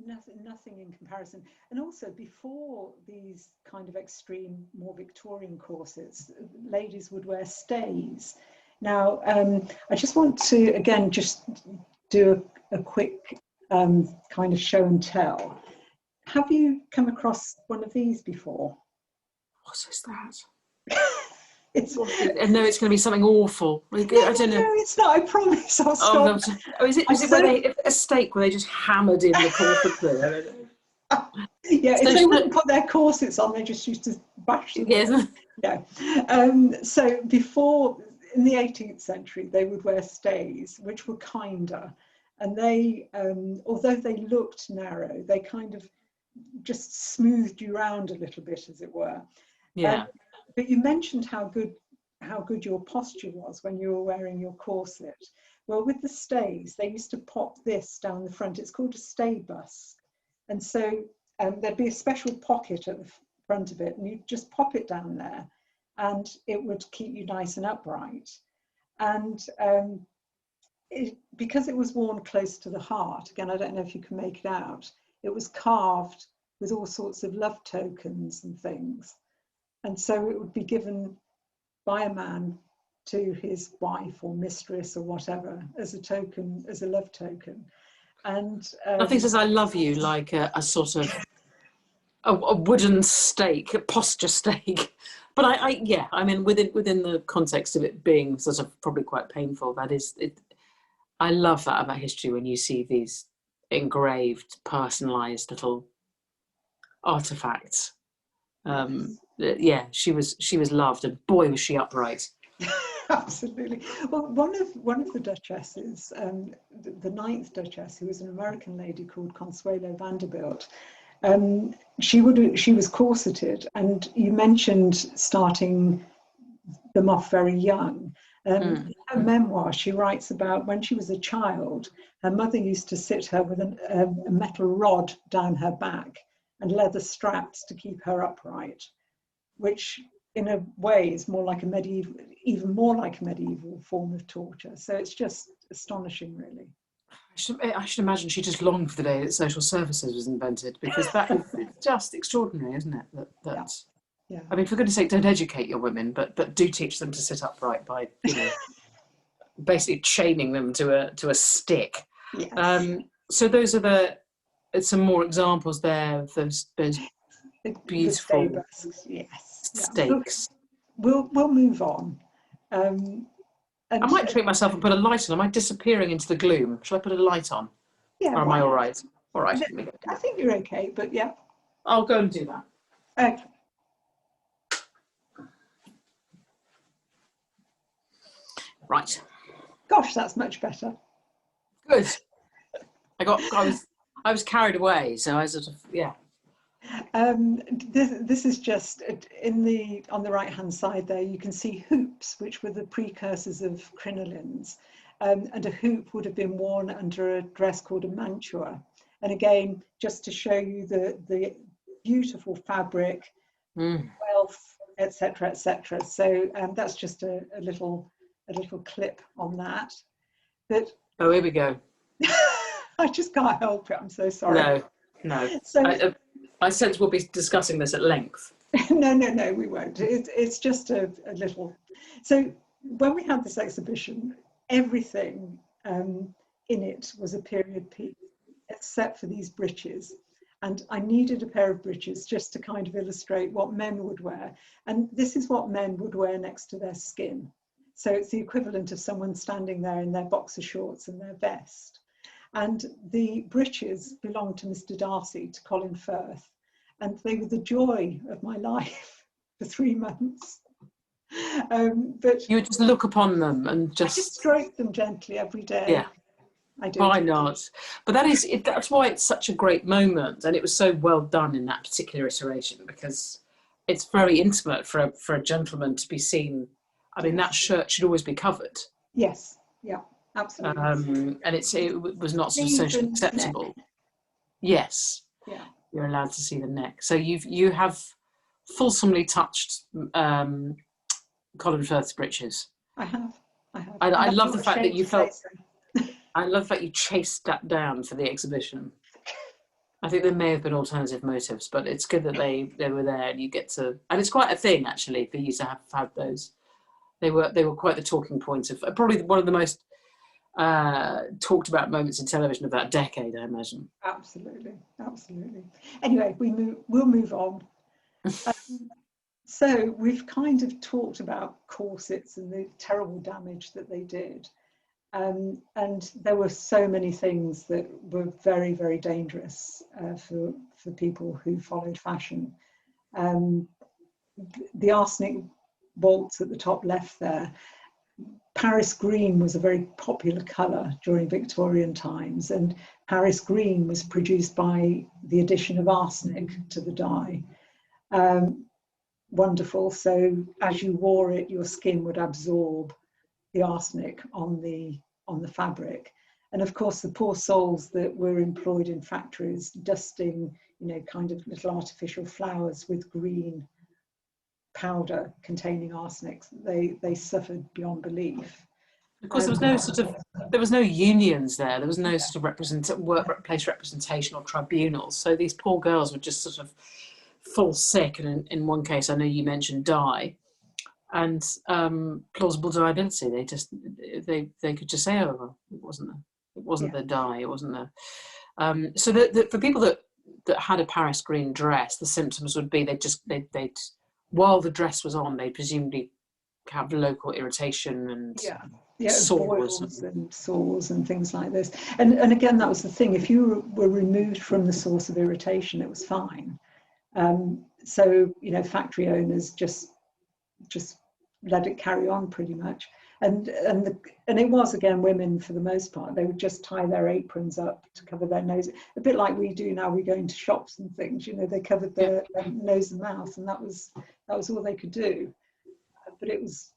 Nothing in comparison. And also before these kind of extreme, more Victorian corsets, ladies would wear stays. Now, I just want to, again, just do a quick kind of show and tell. Have you come across one of these before?
What is that?
I
know it's going to be something awful. I don't know.
No, it's not. I promise. I'll stop.
Is it a stake where they just hammered in the corset there?
Yeah, if they wouldn't put their corsets on, they just used to bash them.
Yes.
Yeah. So before, in the 18th century, they would wear stays, which were kinder, and they, although they looked narrow, they kind of just smoothed you around a little bit, as it were.
Yeah.
But you mentioned how good your posture was when you were wearing your corset. Well, with the stays, they used to pop this down the front. It's called a stay busk. And so there'd be a special pocket at the front of it, and you'd just pop it down there, and it would keep you nice and upright. And because it was worn close to the heart, again, I don't know if you can make it out, it was carved with all sorts of love tokens and things. And so it would be given by a man to his wife or mistress or whatever as a token, as a love token. And
nothing says I love you like a sort of a wooden stake, a posture stake. But yeah, I mean, within the context of it being sort of probably quite painful, that is it. I love that about history when you see these engraved, personalised little artifacts. Yeah, she was loved, and boy was she upright.
Absolutely. Well, one of the duchesses, the ninth duchess, who was an American lady called Consuelo Vanderbilt, she was corseted, and you mentioned starting them off very young. In her memoir, she writes about when she was a child, her mother used to sit her with a metal rod down her back and leather straps to keep her upright, which in a way is more like a medieval, even more like a medieval form of torture. So it's just astonishing, really.
I should imagine she just longed for the day that social services was invented, because that is just extraordinary, isn't it? That's
Yeah.
I mean, for goodness sake, don't educate your women, but do teach them to sit upright by, you know, basically chaining them to a stick.
Yes.
So those are some more examples there of those beautiful
the yes.
stakes.
Yeah. We'll move on. And
I might treat myself and put a light on. Am I disappearing into the gloom? Shall I put a light on?
Yeah.
Or am I all right? All right.
I think you're okay, but yeah.
I'll go and do that.
Okay.
Right.
Gosh, that's much better.
Good. I was carried away, so I sort of, yeah.
This is just on the right hand side there, you can see hoops, which were the precursors of crinolines, and a hoop would have been worn under a dress called a mantua. And again, just to show you the beautiful fabric, wealth, etc., etc. So that's just a little clip on that. But
oh, here we go.
I just can't help it. I'm so sorry.
No.
So
I sense we'll be discussing this at length.
No, we won't. It's just a little. So when we had this exhibition, everything in it was a period piece, except for these breeches. And I needed a pair of breeches just to kind of illustrate what men would wear. And this is what men would wear next to their skin. So it's the equivalent of someone standing there in their boxer shorts and their vest. And the breeches belonged to Mr. Darcy, to Colin Firth. And they were the joy of my life for 3 months. But
you would just look upon them and
I just stroke them gently every day.
Yeah.
I do.
Why not? But that's why it's such a great moment, and it was so well done in that particular iteration, because it's very intimate for a gentleman to be seen. I mean, that shirt should always be covered.
Yes. Yeah. Absolutely.
And it was not so socially acceptable. Yes.
Yeah.
You're allowed to see the neck. So you have fulsomely touched Colin Firth's breeches.
I have.
I love the fact that you felt. I love that you chased that down for the exhibition. I think there may have been alternative motives, but it's good that they were there, and you get to. And it's quite a thing actually for you to have had those. They were quite the talking points of probably one of the most talked about moments in television of that decade, I imagine.
Absolutely. Anyway, we'll move on. So we've kind of talked about corsets and the terrible damage that they did. And there were so many things that were very, very dangerous for people who followed fashion. The arsenic bolts at the top left there. Paris green was a very popular colour during Victorian times, and Paris green was produced by the addition of arsenic to the dye. Wonderful. So as you wore it, your skin would absorb the arsenic on the fabric. And of course, the poor souls that were employed in factories dusting, kind of little artificial flowers with green powder containing arsenic, they suffered beyond belief.
Of course, there was no unions there. There was no sort of workplace representation or tribunals. So these poor girls would just sort of fall sick, and in one case, I know you mentioned die, and plausible deniability. They could just say, "Oh, well, it wasn't It wasn't
Yeah.
the dye. It wasn't the. So for people that had a Paris green dress, the symptoms would be they'd while the dress was on, they'd presumably have local irritation and sores.
Boils and sores and things like this. And again, that was the thing. If you were removed from the source of irritation, it was fine. So factory owners just let it carry on pretty much. And it was, again, women for the most part. They would just tie their aprons up to cover their nose, a bit like we do now. We go into shops and things. They covered their nose and mouth, and that was all they could do. But it was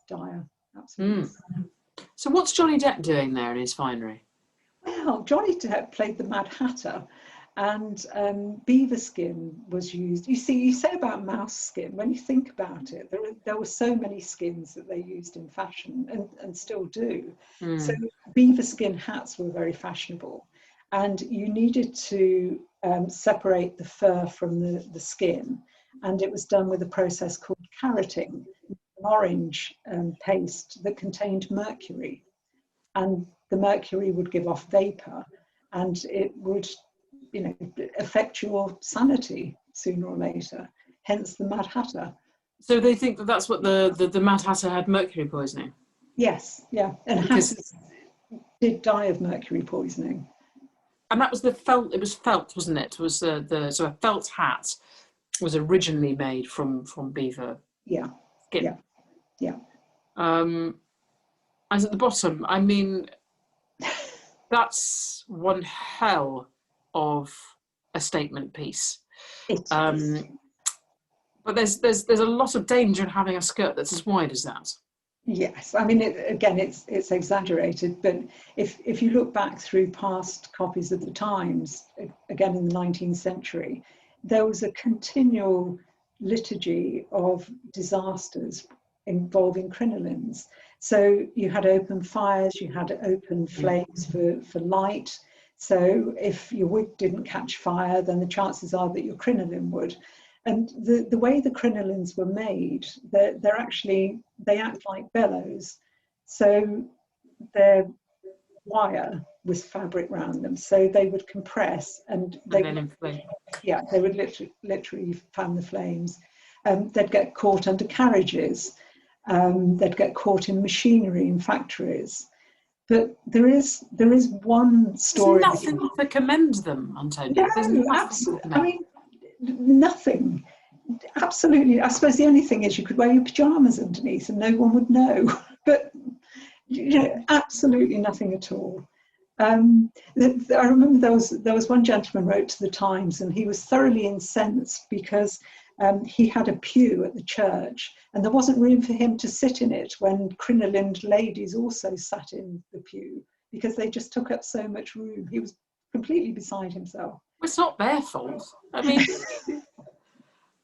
dire, absolutely.
So what's Johnny Depp doing there in his finery?
Well, Johnny Depp played the Mad Hatter, and beaver skin was used. You see, you say about mouse skin, when you think about it, there were so many skins that they used in fashion and still do. So beaver skin hats were very fashionable, and you needed to separate the fur from the skin, and it was done with a process called carroting, an orange paste that contained mercury, and the mercury would give off vapor, and it would affect your sanity sooner or later, hence the Mad Hatter.
So they think that's what the Mad Hatter had, mercury poisoning?
Yes, yeah. And hatters did die of mercury poisoning.
And that was the felt, it was felt, wasn't it? It was so a felt hat was originally made from beaver skin.
Yeah.
As at the bottom, I mean, that's one hell of a statement piece. But there's a lot of danger in having a skirt that's as wide as that.
Yes, I mean, it's exaggerated, but if you look back through past copies of the Times, again in the 19th century, there was a continual liturgy of disasters involving crinolines. So you had open fires, you had open flames for light. So if your wig didn't catch fire, then the chances are that your crinoline would. And the way the crinolines were made, they act like bellows. So their wire was fabric around them, so they would compress and they would literally fan the flames. They'd get caught under carriages. They'd get caught in machinery in factories. But there is one story.
There's nothing to commend them, Antonia.
No, absolutely. I mean, nothing. Absolutely. I suppose the only thing is you could wear your pajamas underneath and no one would know. But absolutely nothing at all. I remember there was one gentleman wrote to the Times, and he was thoroughly incensed because he had a pew at the church and there wasn't room for him to sit in it when crinolined ladies also sat in the pew because they just took up so much room. He was completely beside himself.
Well, it's not their fault. I mean,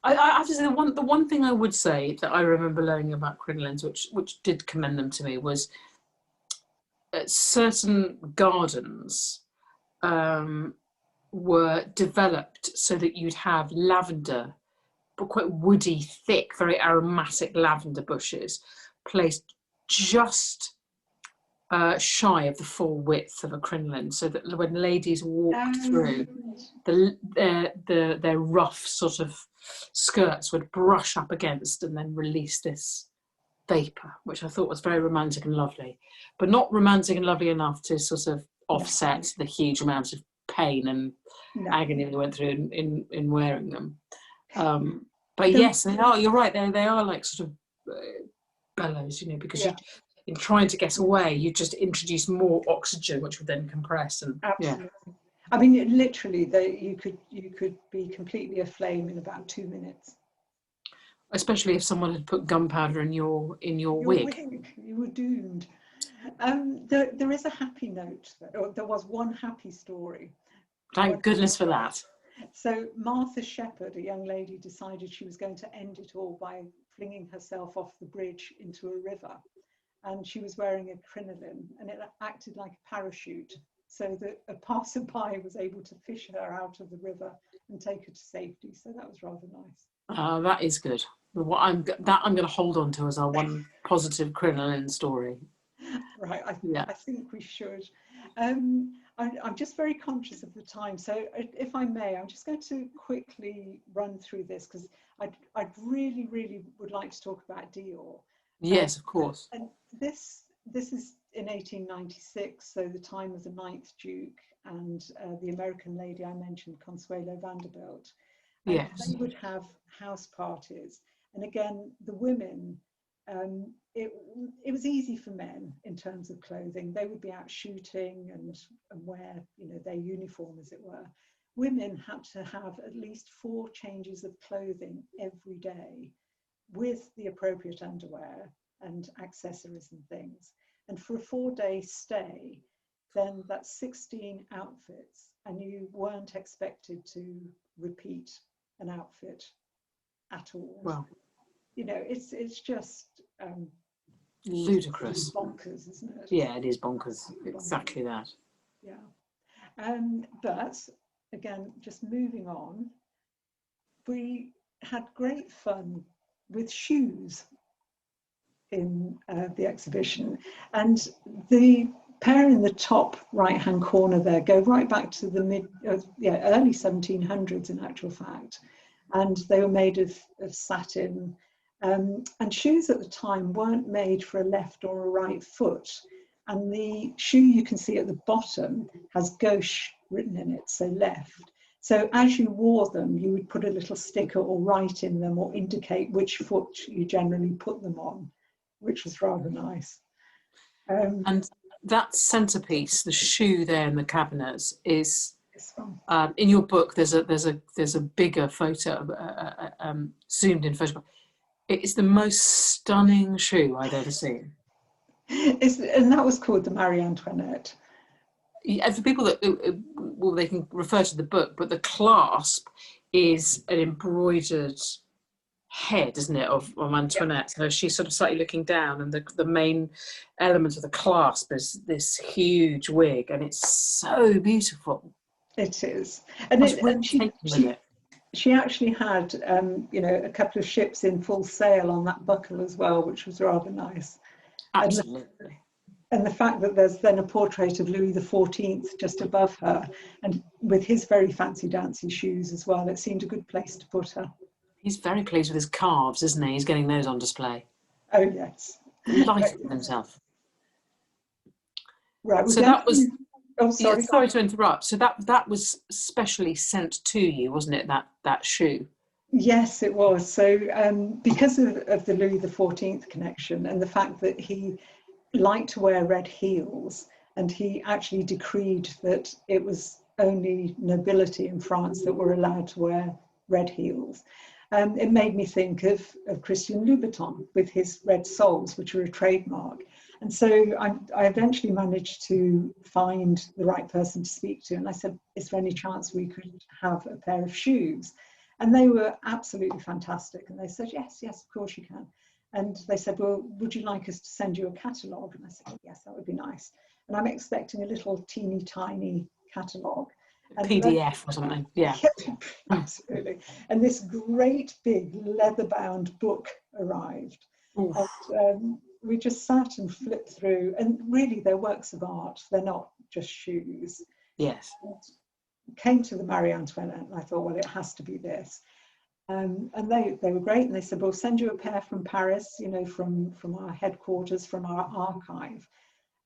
I have to say the one thing I would say that I remember learning about crinolines, which did commend them to me, was certain gardens were developed so that you'd have lavender, but quite woody, thick, very aromatic lavender bushes placed just shy of the full width of a crinoline, so that when ladies walked through, their rough sort of skirts would brush up against and then release this vapour, which I thought was very romantic and lovely, but not romantic and lovely enough to sort of offset the huge amount of pain and agony they went through in wearing them. But yes, they are. You're right. They are like sort of bellows, because in trying to get away, you just introduce more oxygen, which would then compress. And
absolutely. I mean, literally, you could be completely aflame in about 2 minutes.
Especially if someone had put gunpowder in your wig.
You were doomed. There is a happy note. There was one happy story.
Thank goodness for that.
So Martha Shepherd, a young lady, decided she was going to end it all by flinging herself off the bridge into a river. And she was wearing a crinoline, and it acted like a parachute, so that a passerby was able to fish her out of the river and take her to safety. So that was rather nice.
That is good. I'm going to hold on to as our one positive crinoline story.
Right, I think we should. I'm just very conscious of the time, so if I may, I'm just going to quickly run through this because I'd really, really would like to talk about Dior.
Yes, of course.
And this is in 1896, so the time of the 9th Duke and the American lady I mentioned, Consuelo Vanderbilt. And
Yes.
they would have house parties. And again, the women, it was easy for men in terms of clothing. They would be out shooting and wear, you know, their uniform, as it were. Women had to have at least 4 changes of clothing every day with the appropriate underwear and accessories and things. And for a 4-day stay, then that's 16 outfits, and you weren't expected to repeat an outfit at all.
Well,
you know, it's just
ludicrous.
bonkers, isn't it?
Yeah, it is bonkers. Exactly that.
Yeah. But again, just moving on, we had great fun with shoes in the exhibition, and the pair in the top right hand corner there go right back to the early 1700s in actual fact, and they were made of satin, and shoes at the time weren't made for a left or a right foot, and the shoe you can see at the bottom has gauche written in it, so left. So as you wore them, you would put a little sticker or write in them or indicate which foot you generally put them on, which was rather nice.
And that centerpiece, the shoe there in the cabinets, is in your book. There's a bigger photo, zoomed in photo. It is the most stunning shoe I've ever seen.
And that was called the Marie Antoinette.
Yeah, for people that well, they can refer to the book, but the clasp is an embroidered head, isn't it, of Antoinette? So she's sort of slightly looking down, and the main element of the clasp is this huge wig, and it's so beautiful.
It is, and she actually had you know, a couple of ships in full sail on that buckle as well, which was rather nice.
Absolutely.
And the fact that there's then a portrait of Louis XIV just above her, and with his very fancy dancy shoes as well, it seemed a good place to put her.
He's very pleased with his calves, isn't he? He's getting those on display.
Oh yes.
Delighted with himself.
Right.
So that was.
Oh, sorry.
Yeah, sorry to interrupt. So that was specially sent to you, wasn't it? That shoe.
Yes, it was. So because of the Louis XIV connection and the fact that he liked to wear red heels, and he actually decreed that it was only nobility in France that were allowed to wear red heels. It made me think of Christian Louboutin with his red soles, which are a trademark. And so I eventually managed to find the right person to speak to. And I said, is there any chance we could have a pair of shoes? And they were absolutely fantastic. And they said, yes, of course you can. And they said, well, would you like us to send you a catalogue? And I said, oh, yes, that would be nice. And I'm expecting a little teeny tiny catalogue.
PDF or something, yeah.
Absolutely. And this great big leather-bound book arrived. And we just sat and flipped through, and really they're works of art. They're not just shoes.
Yes.
And came to the Marie Antoinette, and I thought, well, it has to be this. And they were great, and they said, we'll send you a pair from Paris, you know, from our headquarters, from our archive.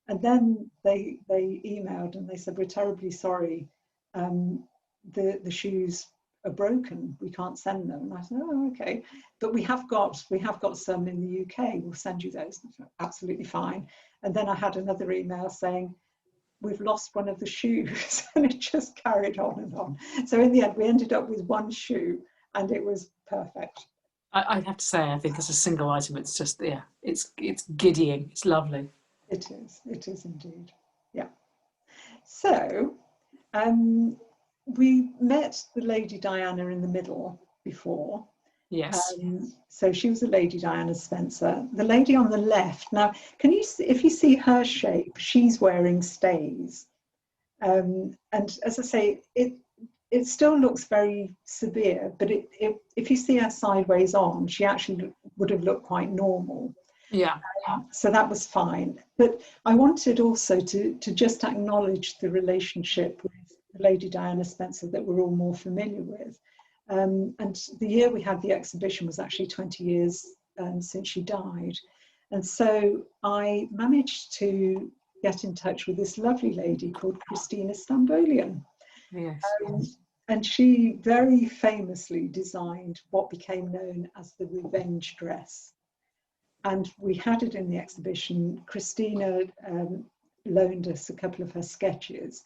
And then they emailed and they said, we're terribly sorry, the shoes are broken, we can't send them. And I said, oh, okay, but we have got some in the UK, we'll send you those. Absolutely fine. And then I had another email saying, we've lost one of the shoes, and it just carried on and on. So in the end, we ended up with one shoe, and it was perfect.
I have to say, I think as a single item, it's just, yeah, it's giddying. It's lovely.
It is indeed. Yeah. So we met the Lady Diana in the middle before.
Yes.
So she was a Lady Diana Spencer. The lady on the left, now, can you see, if you see her shape, she's wearing stays. And as I say, it still looks very severe, but if you see her sideways on, she actually would have looked quite normal.
Yeah.
So that was fine. But I wanted also to just acknowledge the relationship with Lady Diana Spencer that we're all more familiar with. And the year we had the exhibition was actually 20 years since she died. And so I managed to get in touch with this lovely lady called Christina Stambolian.
Yes.
And she very famously designed what became known as the revenge dress. And we had it in the exhibition. Christina loaned us a couple of her sketches.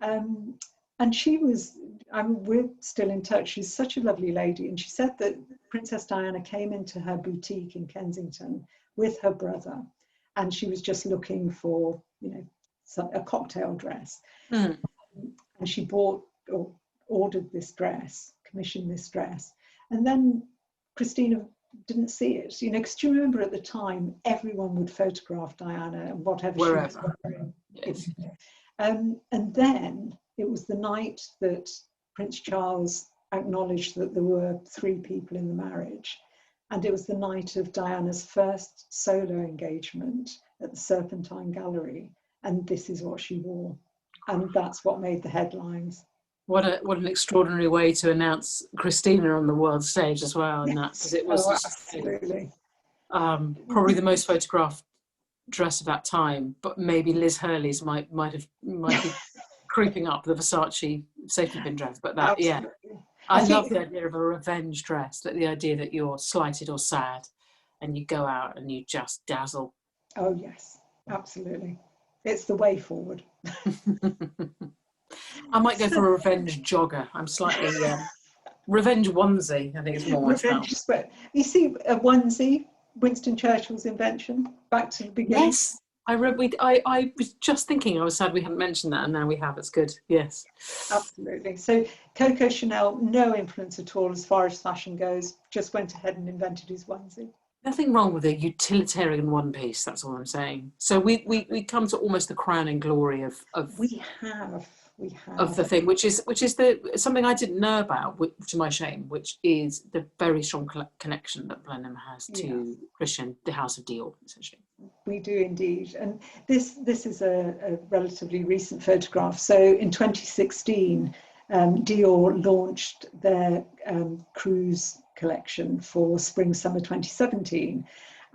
And she was, we're still in touch. She's such a lovely lady. And she said that Princess Diana came into her boutique in Kensington with her brother. And she was just looking for, a cocktail dress.
Mm.
And she bought or ordered this dress, commissioned this dress. And then Christina didn't see it, because do you remember at the time everyone would photograph Diana and whatever
Wherever.
she was wearing.
Yes.
And then it was the night that Prince Charles acknowledged that there were 3 people in the marriage, and it was the night of Diana's first solo engagement at the Serpentine Gallery, and this is what she wore, and that's what made the headlines.
What an extraordinary way to announce Christina on the world stage as well, and that, because it was
absolutely
probably the most photographed dress of that time. But maybe Liz Hurley's might be creeping up, the Versace safety pin dress. But that, absolutely. Yeah, I love the idea of a revenge dress. That the idea that you're slighted or sad, and you go out and you just dazzle.
Oh yes, absolutely. It's the way forward.
I might go for a revenge jogger. I'm slightly revenge onesie. I think it's more
revenge sweat. You see, a onesie, Winston Churchill's invention. Back to the beginning.
Yes, I was just thinking. I was sad we hadn't mentioned that, and now we have. It's good. Yes,
absolutely. So Coco Chanel, no influence at all as far as fashion goes. Just went ahead and invented his onesie.
Nothing wrong with a utilitarian one piece. That's all I'm saying. So we come to almost the crowning glory of
we have
of the thing, which is something I didn't know about, to my shame, which is the very strong connection that Blenheim has to Christian, the House of Dior, essentially.
We do indeed, and this is a relatively recent photograph. So in 2016, Dior launched their Cruise collection for spring-summer 2017,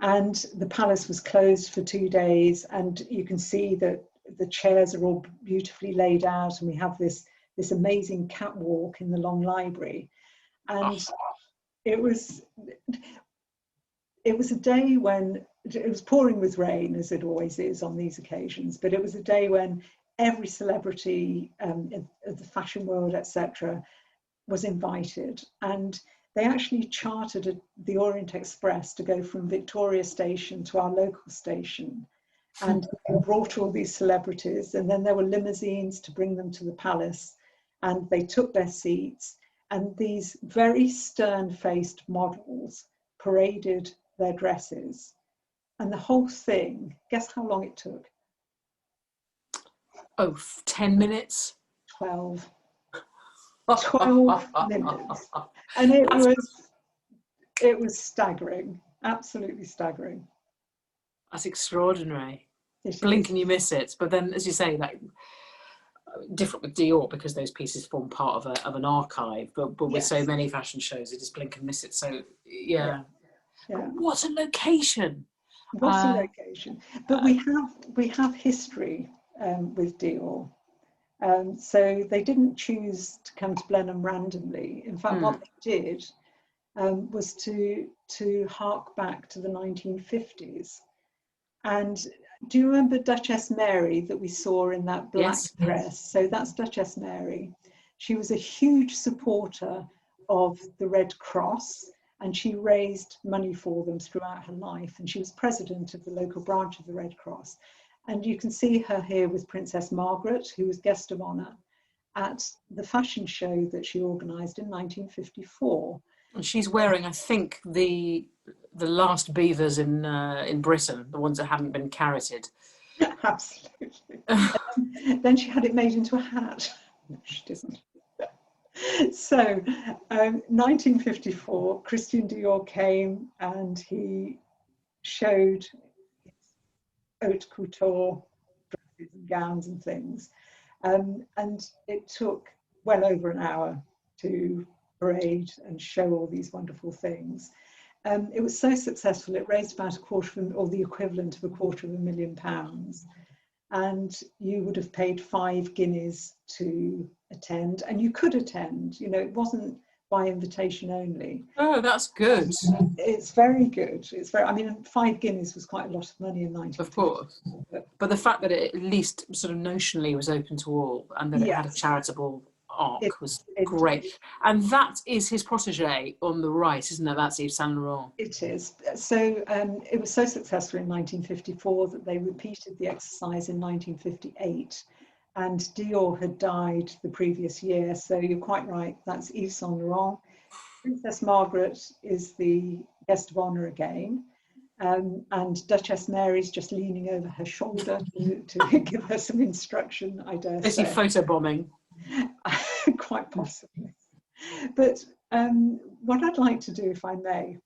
and the palace was closed for 2 days, and you can see that the chairs are all beautifully laid out, and we have this amazing catwalk in the long library. And it was a day when it was pouring with rain, as it always is on these occasions, but it was a day when every celebrity of the fashion world, etc., was invited. And they actually chartered the Orient Express to go from Victoria Station to our local station, and brought all these celebrities, and then there were limousines to bring them to the palace, and they took their seats, and these very stern-faced models paraded their dresses, and the whole thing, guess how long it took?
10 minutes?
12 minutes. And it was staggering, absolutely staggering.
That's extraordinary. Blink and you miss it. But then, as you say, like, different with Dior because those pieces form part of an archive. But with so many fashion shows, it is blink and miss it. So yeah. What a location!
What a location! But we have history with Dior. So they didn't choose to come to Blenheim randomly. In fact, what they did was to hark back to the 1950s. And do you remember Duchess Mary that we saw in that black dress? So that's Duchess Mary. She was a huge supporter of the Red Cross, and she raised money for them throughout her life. And she was president of the local branch of the Red Cross. And you can see her here with Princess Margaret, who was guest of honour at the fashion show that she organised in 1954.
And she's wearing, I think, the last beavers in Britain, the ones that hadn't been carroted.
Absolutely. Then she had it made into a hat. No, she didn't. So, 1954, Christian Dior came and he showed haute couture dresses and gowns and things. And it took well over an hour to parade and show all these wonderful things. It was so successful, it raised about or the equivalent of £250,000. And you would have paid 5 guineas to attend, and you could attend, you know, it wasn't by invitation only.
Oh, that's good.
It's very good. It's very, I mean, 5 guineas was quite a lot of money in 1950.
Of course. But the fact that it at least sort of notionally was open to all, and that it had a charitable arc was great. And that is his protege on the right, isn't it? That's Yves Saint Laurent.
It is. So it was so successful in 1954 that they repeated the exercise in 1958. And Dior had died the previous year. So you're quite right. That's Yves Saint Laurent. Princess Margaret is the guest of honour again. And Duchess Mary's just leaning over her shoulder to give her some instruction, I dare say.
Is he photobombing?
Quite possibly. But what I'd like to do, if I may,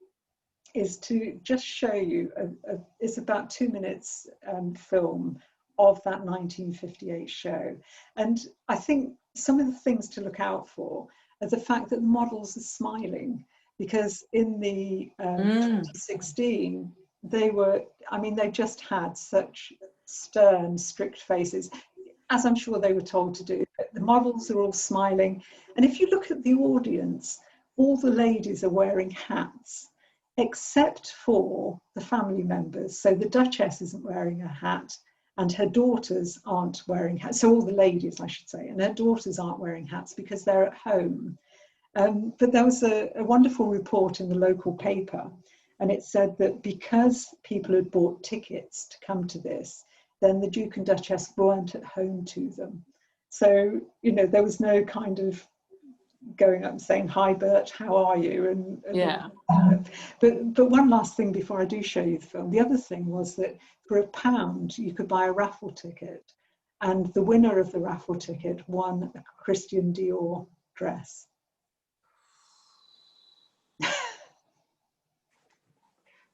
is to just show you, it's about 2 minutes film of that 1958 show. And I think some of the things to look out for are the fact that the models are smiling, because in the 2016, they were, I mean, they just had such stern, strict faces, as I'm sure they were told to do. The models are all smiling. And if you look at the audience, all the ladies are wearing hats, except for the family members. So the Duchess isn't wearing a hat, and her daughters aren't wearing hats. So all the ladies, I should say, and her daughters aren't wearing hats because they're at home. But there was a wonderful report in the local paper, and it said that because people had bought tickets to come to this, then the Duke and Duchess weren't at home to them. So, you know, there was no kind of going up and saying, "Hi, Bert, how are you?" And
yeah.
But one last thing before I do show you the film. The other thing was that for £1, you could buy a raffle ticket, and the winner of the raffle ticket won a Christian Dior dress.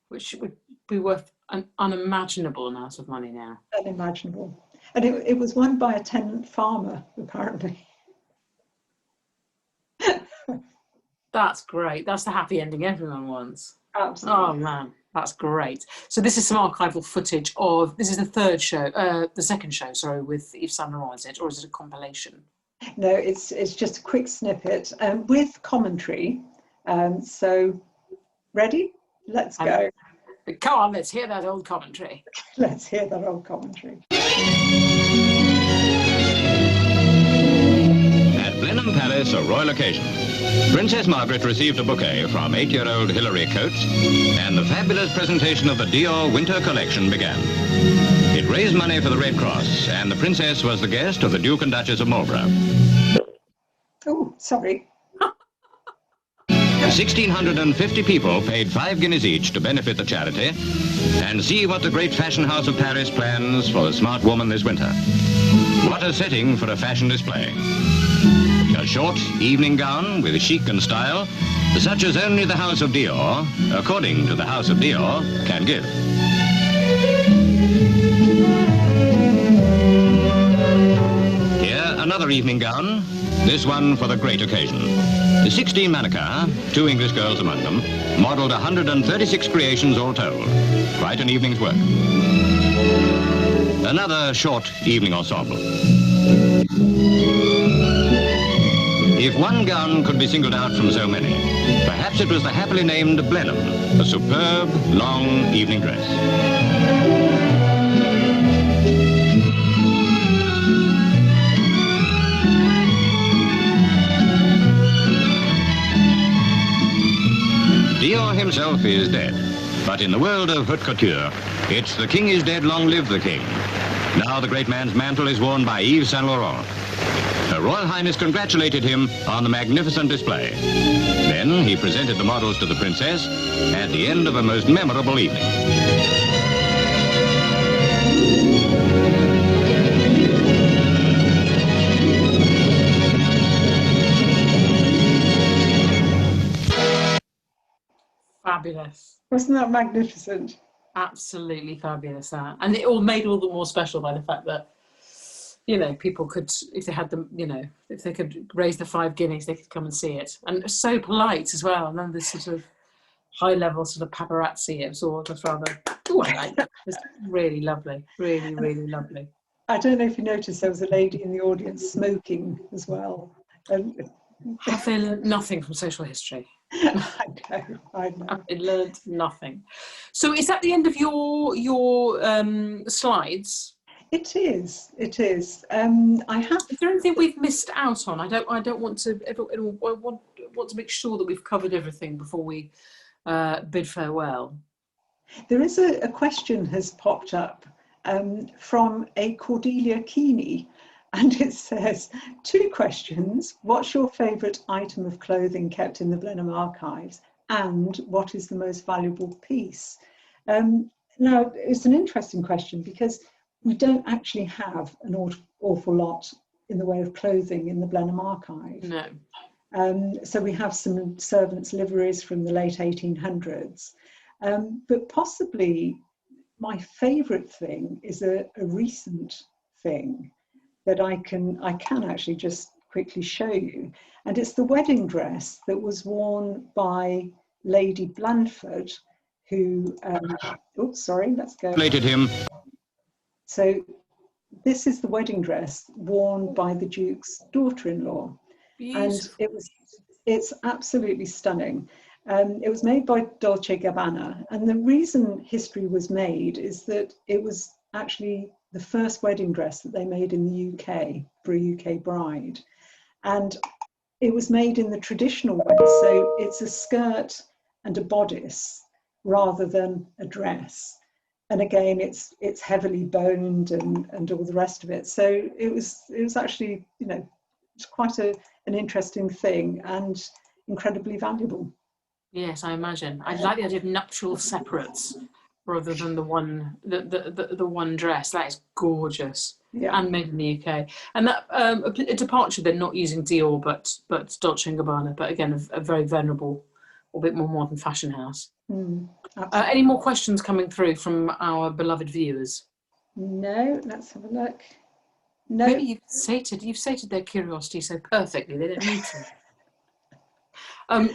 Which would be worth an unimaginable amount of money now.
Unimaginable. And it was won by a tenant farmer, apparently.
That's great. That's the happy ending everyone wants.
Absolutely.
Oh man, that's great. So this is some archival footage of, this is the third show, the second show, sorry, with Yves Saint Laurent, is it? Or is it a compilation?
No, it's just a quick snippet with commentary. So, ready? Let's go.
Come on, let's hear that old commentary.
Let's hear that old commentary.
At Blenheim Palace, a royal occasion. Princess Margaret received a bouquet from 8-year-old Hilary Coates, and the fabulous presentation of the Dior winter collection began. It raised money for the Red Cross, and the princess was the guest of the Duke and Duchess of Marlborough.
Oh, sorry.
1,650 people paid 5 guineas each to benefit the charity, and see what the great fashion house of Paris plans for the smart woman this winter. What a setting for a fashion display. A short evening gown with chic and style, such as only the House of Dior, according to the House of Dior, can give. Here, another evening gown, this one for the great occasion. The 16 mannequins, 2 English girls among them, modelled 136 creations all told. Quite an evening's work. Another short evening ensemble. If one gown could be singled out from so many, perhaps it was the happily named Blenheim, a superb, long evening dress. Dior himself is dead, but in the world of haute couture, it's the king is dead, long live the king. Now the great man's mantle is worn by Yves Saint Laurent. Her Royal Highness congratulated him on the magnificent display. Then he presented the models to the princess at the end of a most memorable evening.
Fabulous.
Wasn't that magnificent?
Absolutely fabulous, that. And it all made all the more special by the fact that, you know, people could, if they had them, you know, if they could raise the 5 guineas, they could come and see it. And it was so polite as well. And then this sort of high level sort of paparazzi, it was all just rather, oh, I like it. It's really lovely, really, really lovely.
I don't know if you noticed, there was a lady in the audience smoking as well.
Have they learned nothing from social history?
I know.
I learned nothing. So is that the end of your slides?
It is. It is. I have.
Is there anything we've missed out on? I don't want to. I want to make sure that we've covered everything before we bid farewell.
There is a question has popped up from a Cordelia Keaney, and it says 2 questions. What's your favourite item of clothing kept in the Blenheim archives, and what is the most valuable piece? Now, it's an interesting question because we don't actually have an awful lot in the way of clothing in the Blenheim archive.
No.
So we have some servants' liveries from the late 1800s, but possibly my favourite thing is a recent thing that I can actually just quickly show you, and it's the wedding dress that was worn by Lady Blandford, who oops, sorry, let's go.
Him.
So this is the wedding dress worn by the Duke's daughter-in-law, and it's absolutely stunning. It was made by Dolce & Gabbana, and the reason history was made is that it was actually the first wedding dress that they made in the UK for a UK bride, and it was made in the traditional way, so it's a skirt and a bodice rather than a dress. And again, it's heavily boned and all the rest of it. So it was actually, you know, it's quite an interesting thing and incredibly valuable.
Yes, I imagine. I like the idea of nuptial separates rather than the one dress. That is gorgeous. Yeah. And made in the UK. And that a departure, they're not using Dior but Dolce & Gabbana, but again a very venerable, or a bit more modern fashion house. Any more questions coming through from our beloved viewers?
No, let's have a look. No.
Maybe you've sated their curiosity so perfectly they don't need to.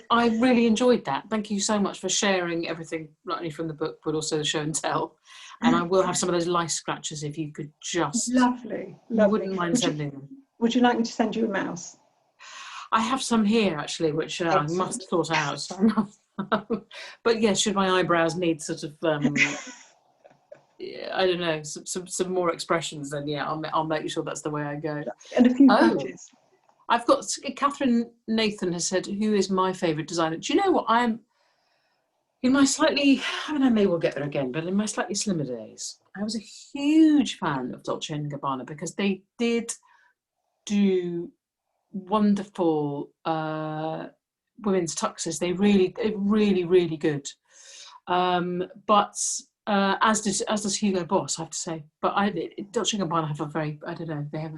I really enjoyed that. Thank you so much for sharing everything, not only from the book, but also the show and tell. And I will have some of those lice scratches if you could just...
Lovely.
You wouldn't mind sending them.
Would you like me to send you a mouse?
I have some here, actually, which I must sort out. But yes, should my eyebrows need sort of... I don't know, some more expressions, then yeah, I'll make sure that's the way I go.
And a few patches.
I've got Catherine Nathan has said, who is my favourite designer? Do you know what? I'm in my slightly, I mean, I may well get there again, but in my slightly slimmer days, I was a huge fan of Dolce & Gabbana because they did do wonderful women's tuxes. They're really good. But as does Hugo Boss, I have to say. But Dolce & Gabbana have a very, I don't know, they have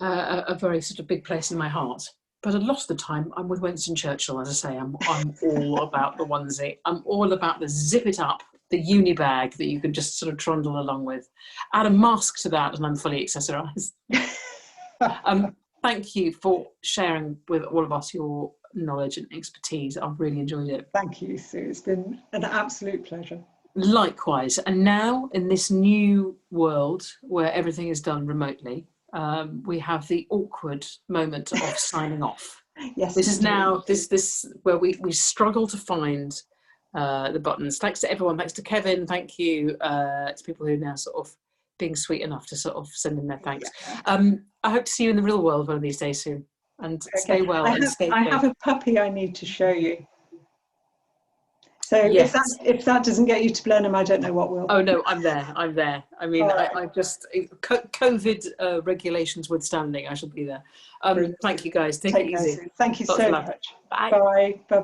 a very sort of big place in my heart. But a lot of the time, I'm with Winston Churchill, as I say. I'm all about the onesie. I'm all about the zip it up, the uni bag that you can just sort of trundle along with. Add a mask to that, and I'm fully accessorised. Thank you for sharing with all of us your knowledge and expertise. I've really enjoyed it.
Thank you, Sue. It's been an absolute pleasure.
Likewise. And now, in this new world where everything is done remotely, we have the awkward moment of signing off.
Yes,
this is now this where we struggle to find the buttons. Thanks to everyone. Thanks to Kevin. Thank you to people who are now sort of being sweet enough to sort of send in their thanks. I hope to see you in the real world one of these days soon. And stay well.
I have a puppy I need to show you. So yes. if that doesn't get you to Blenheim, I don't know what will.
Oh no, I'm there. I mean, right. I just COVID regulations withstanding, I shall be there. Thank you guys. Take it easy.
Thank you so much.
Bye.
Bye. Bye.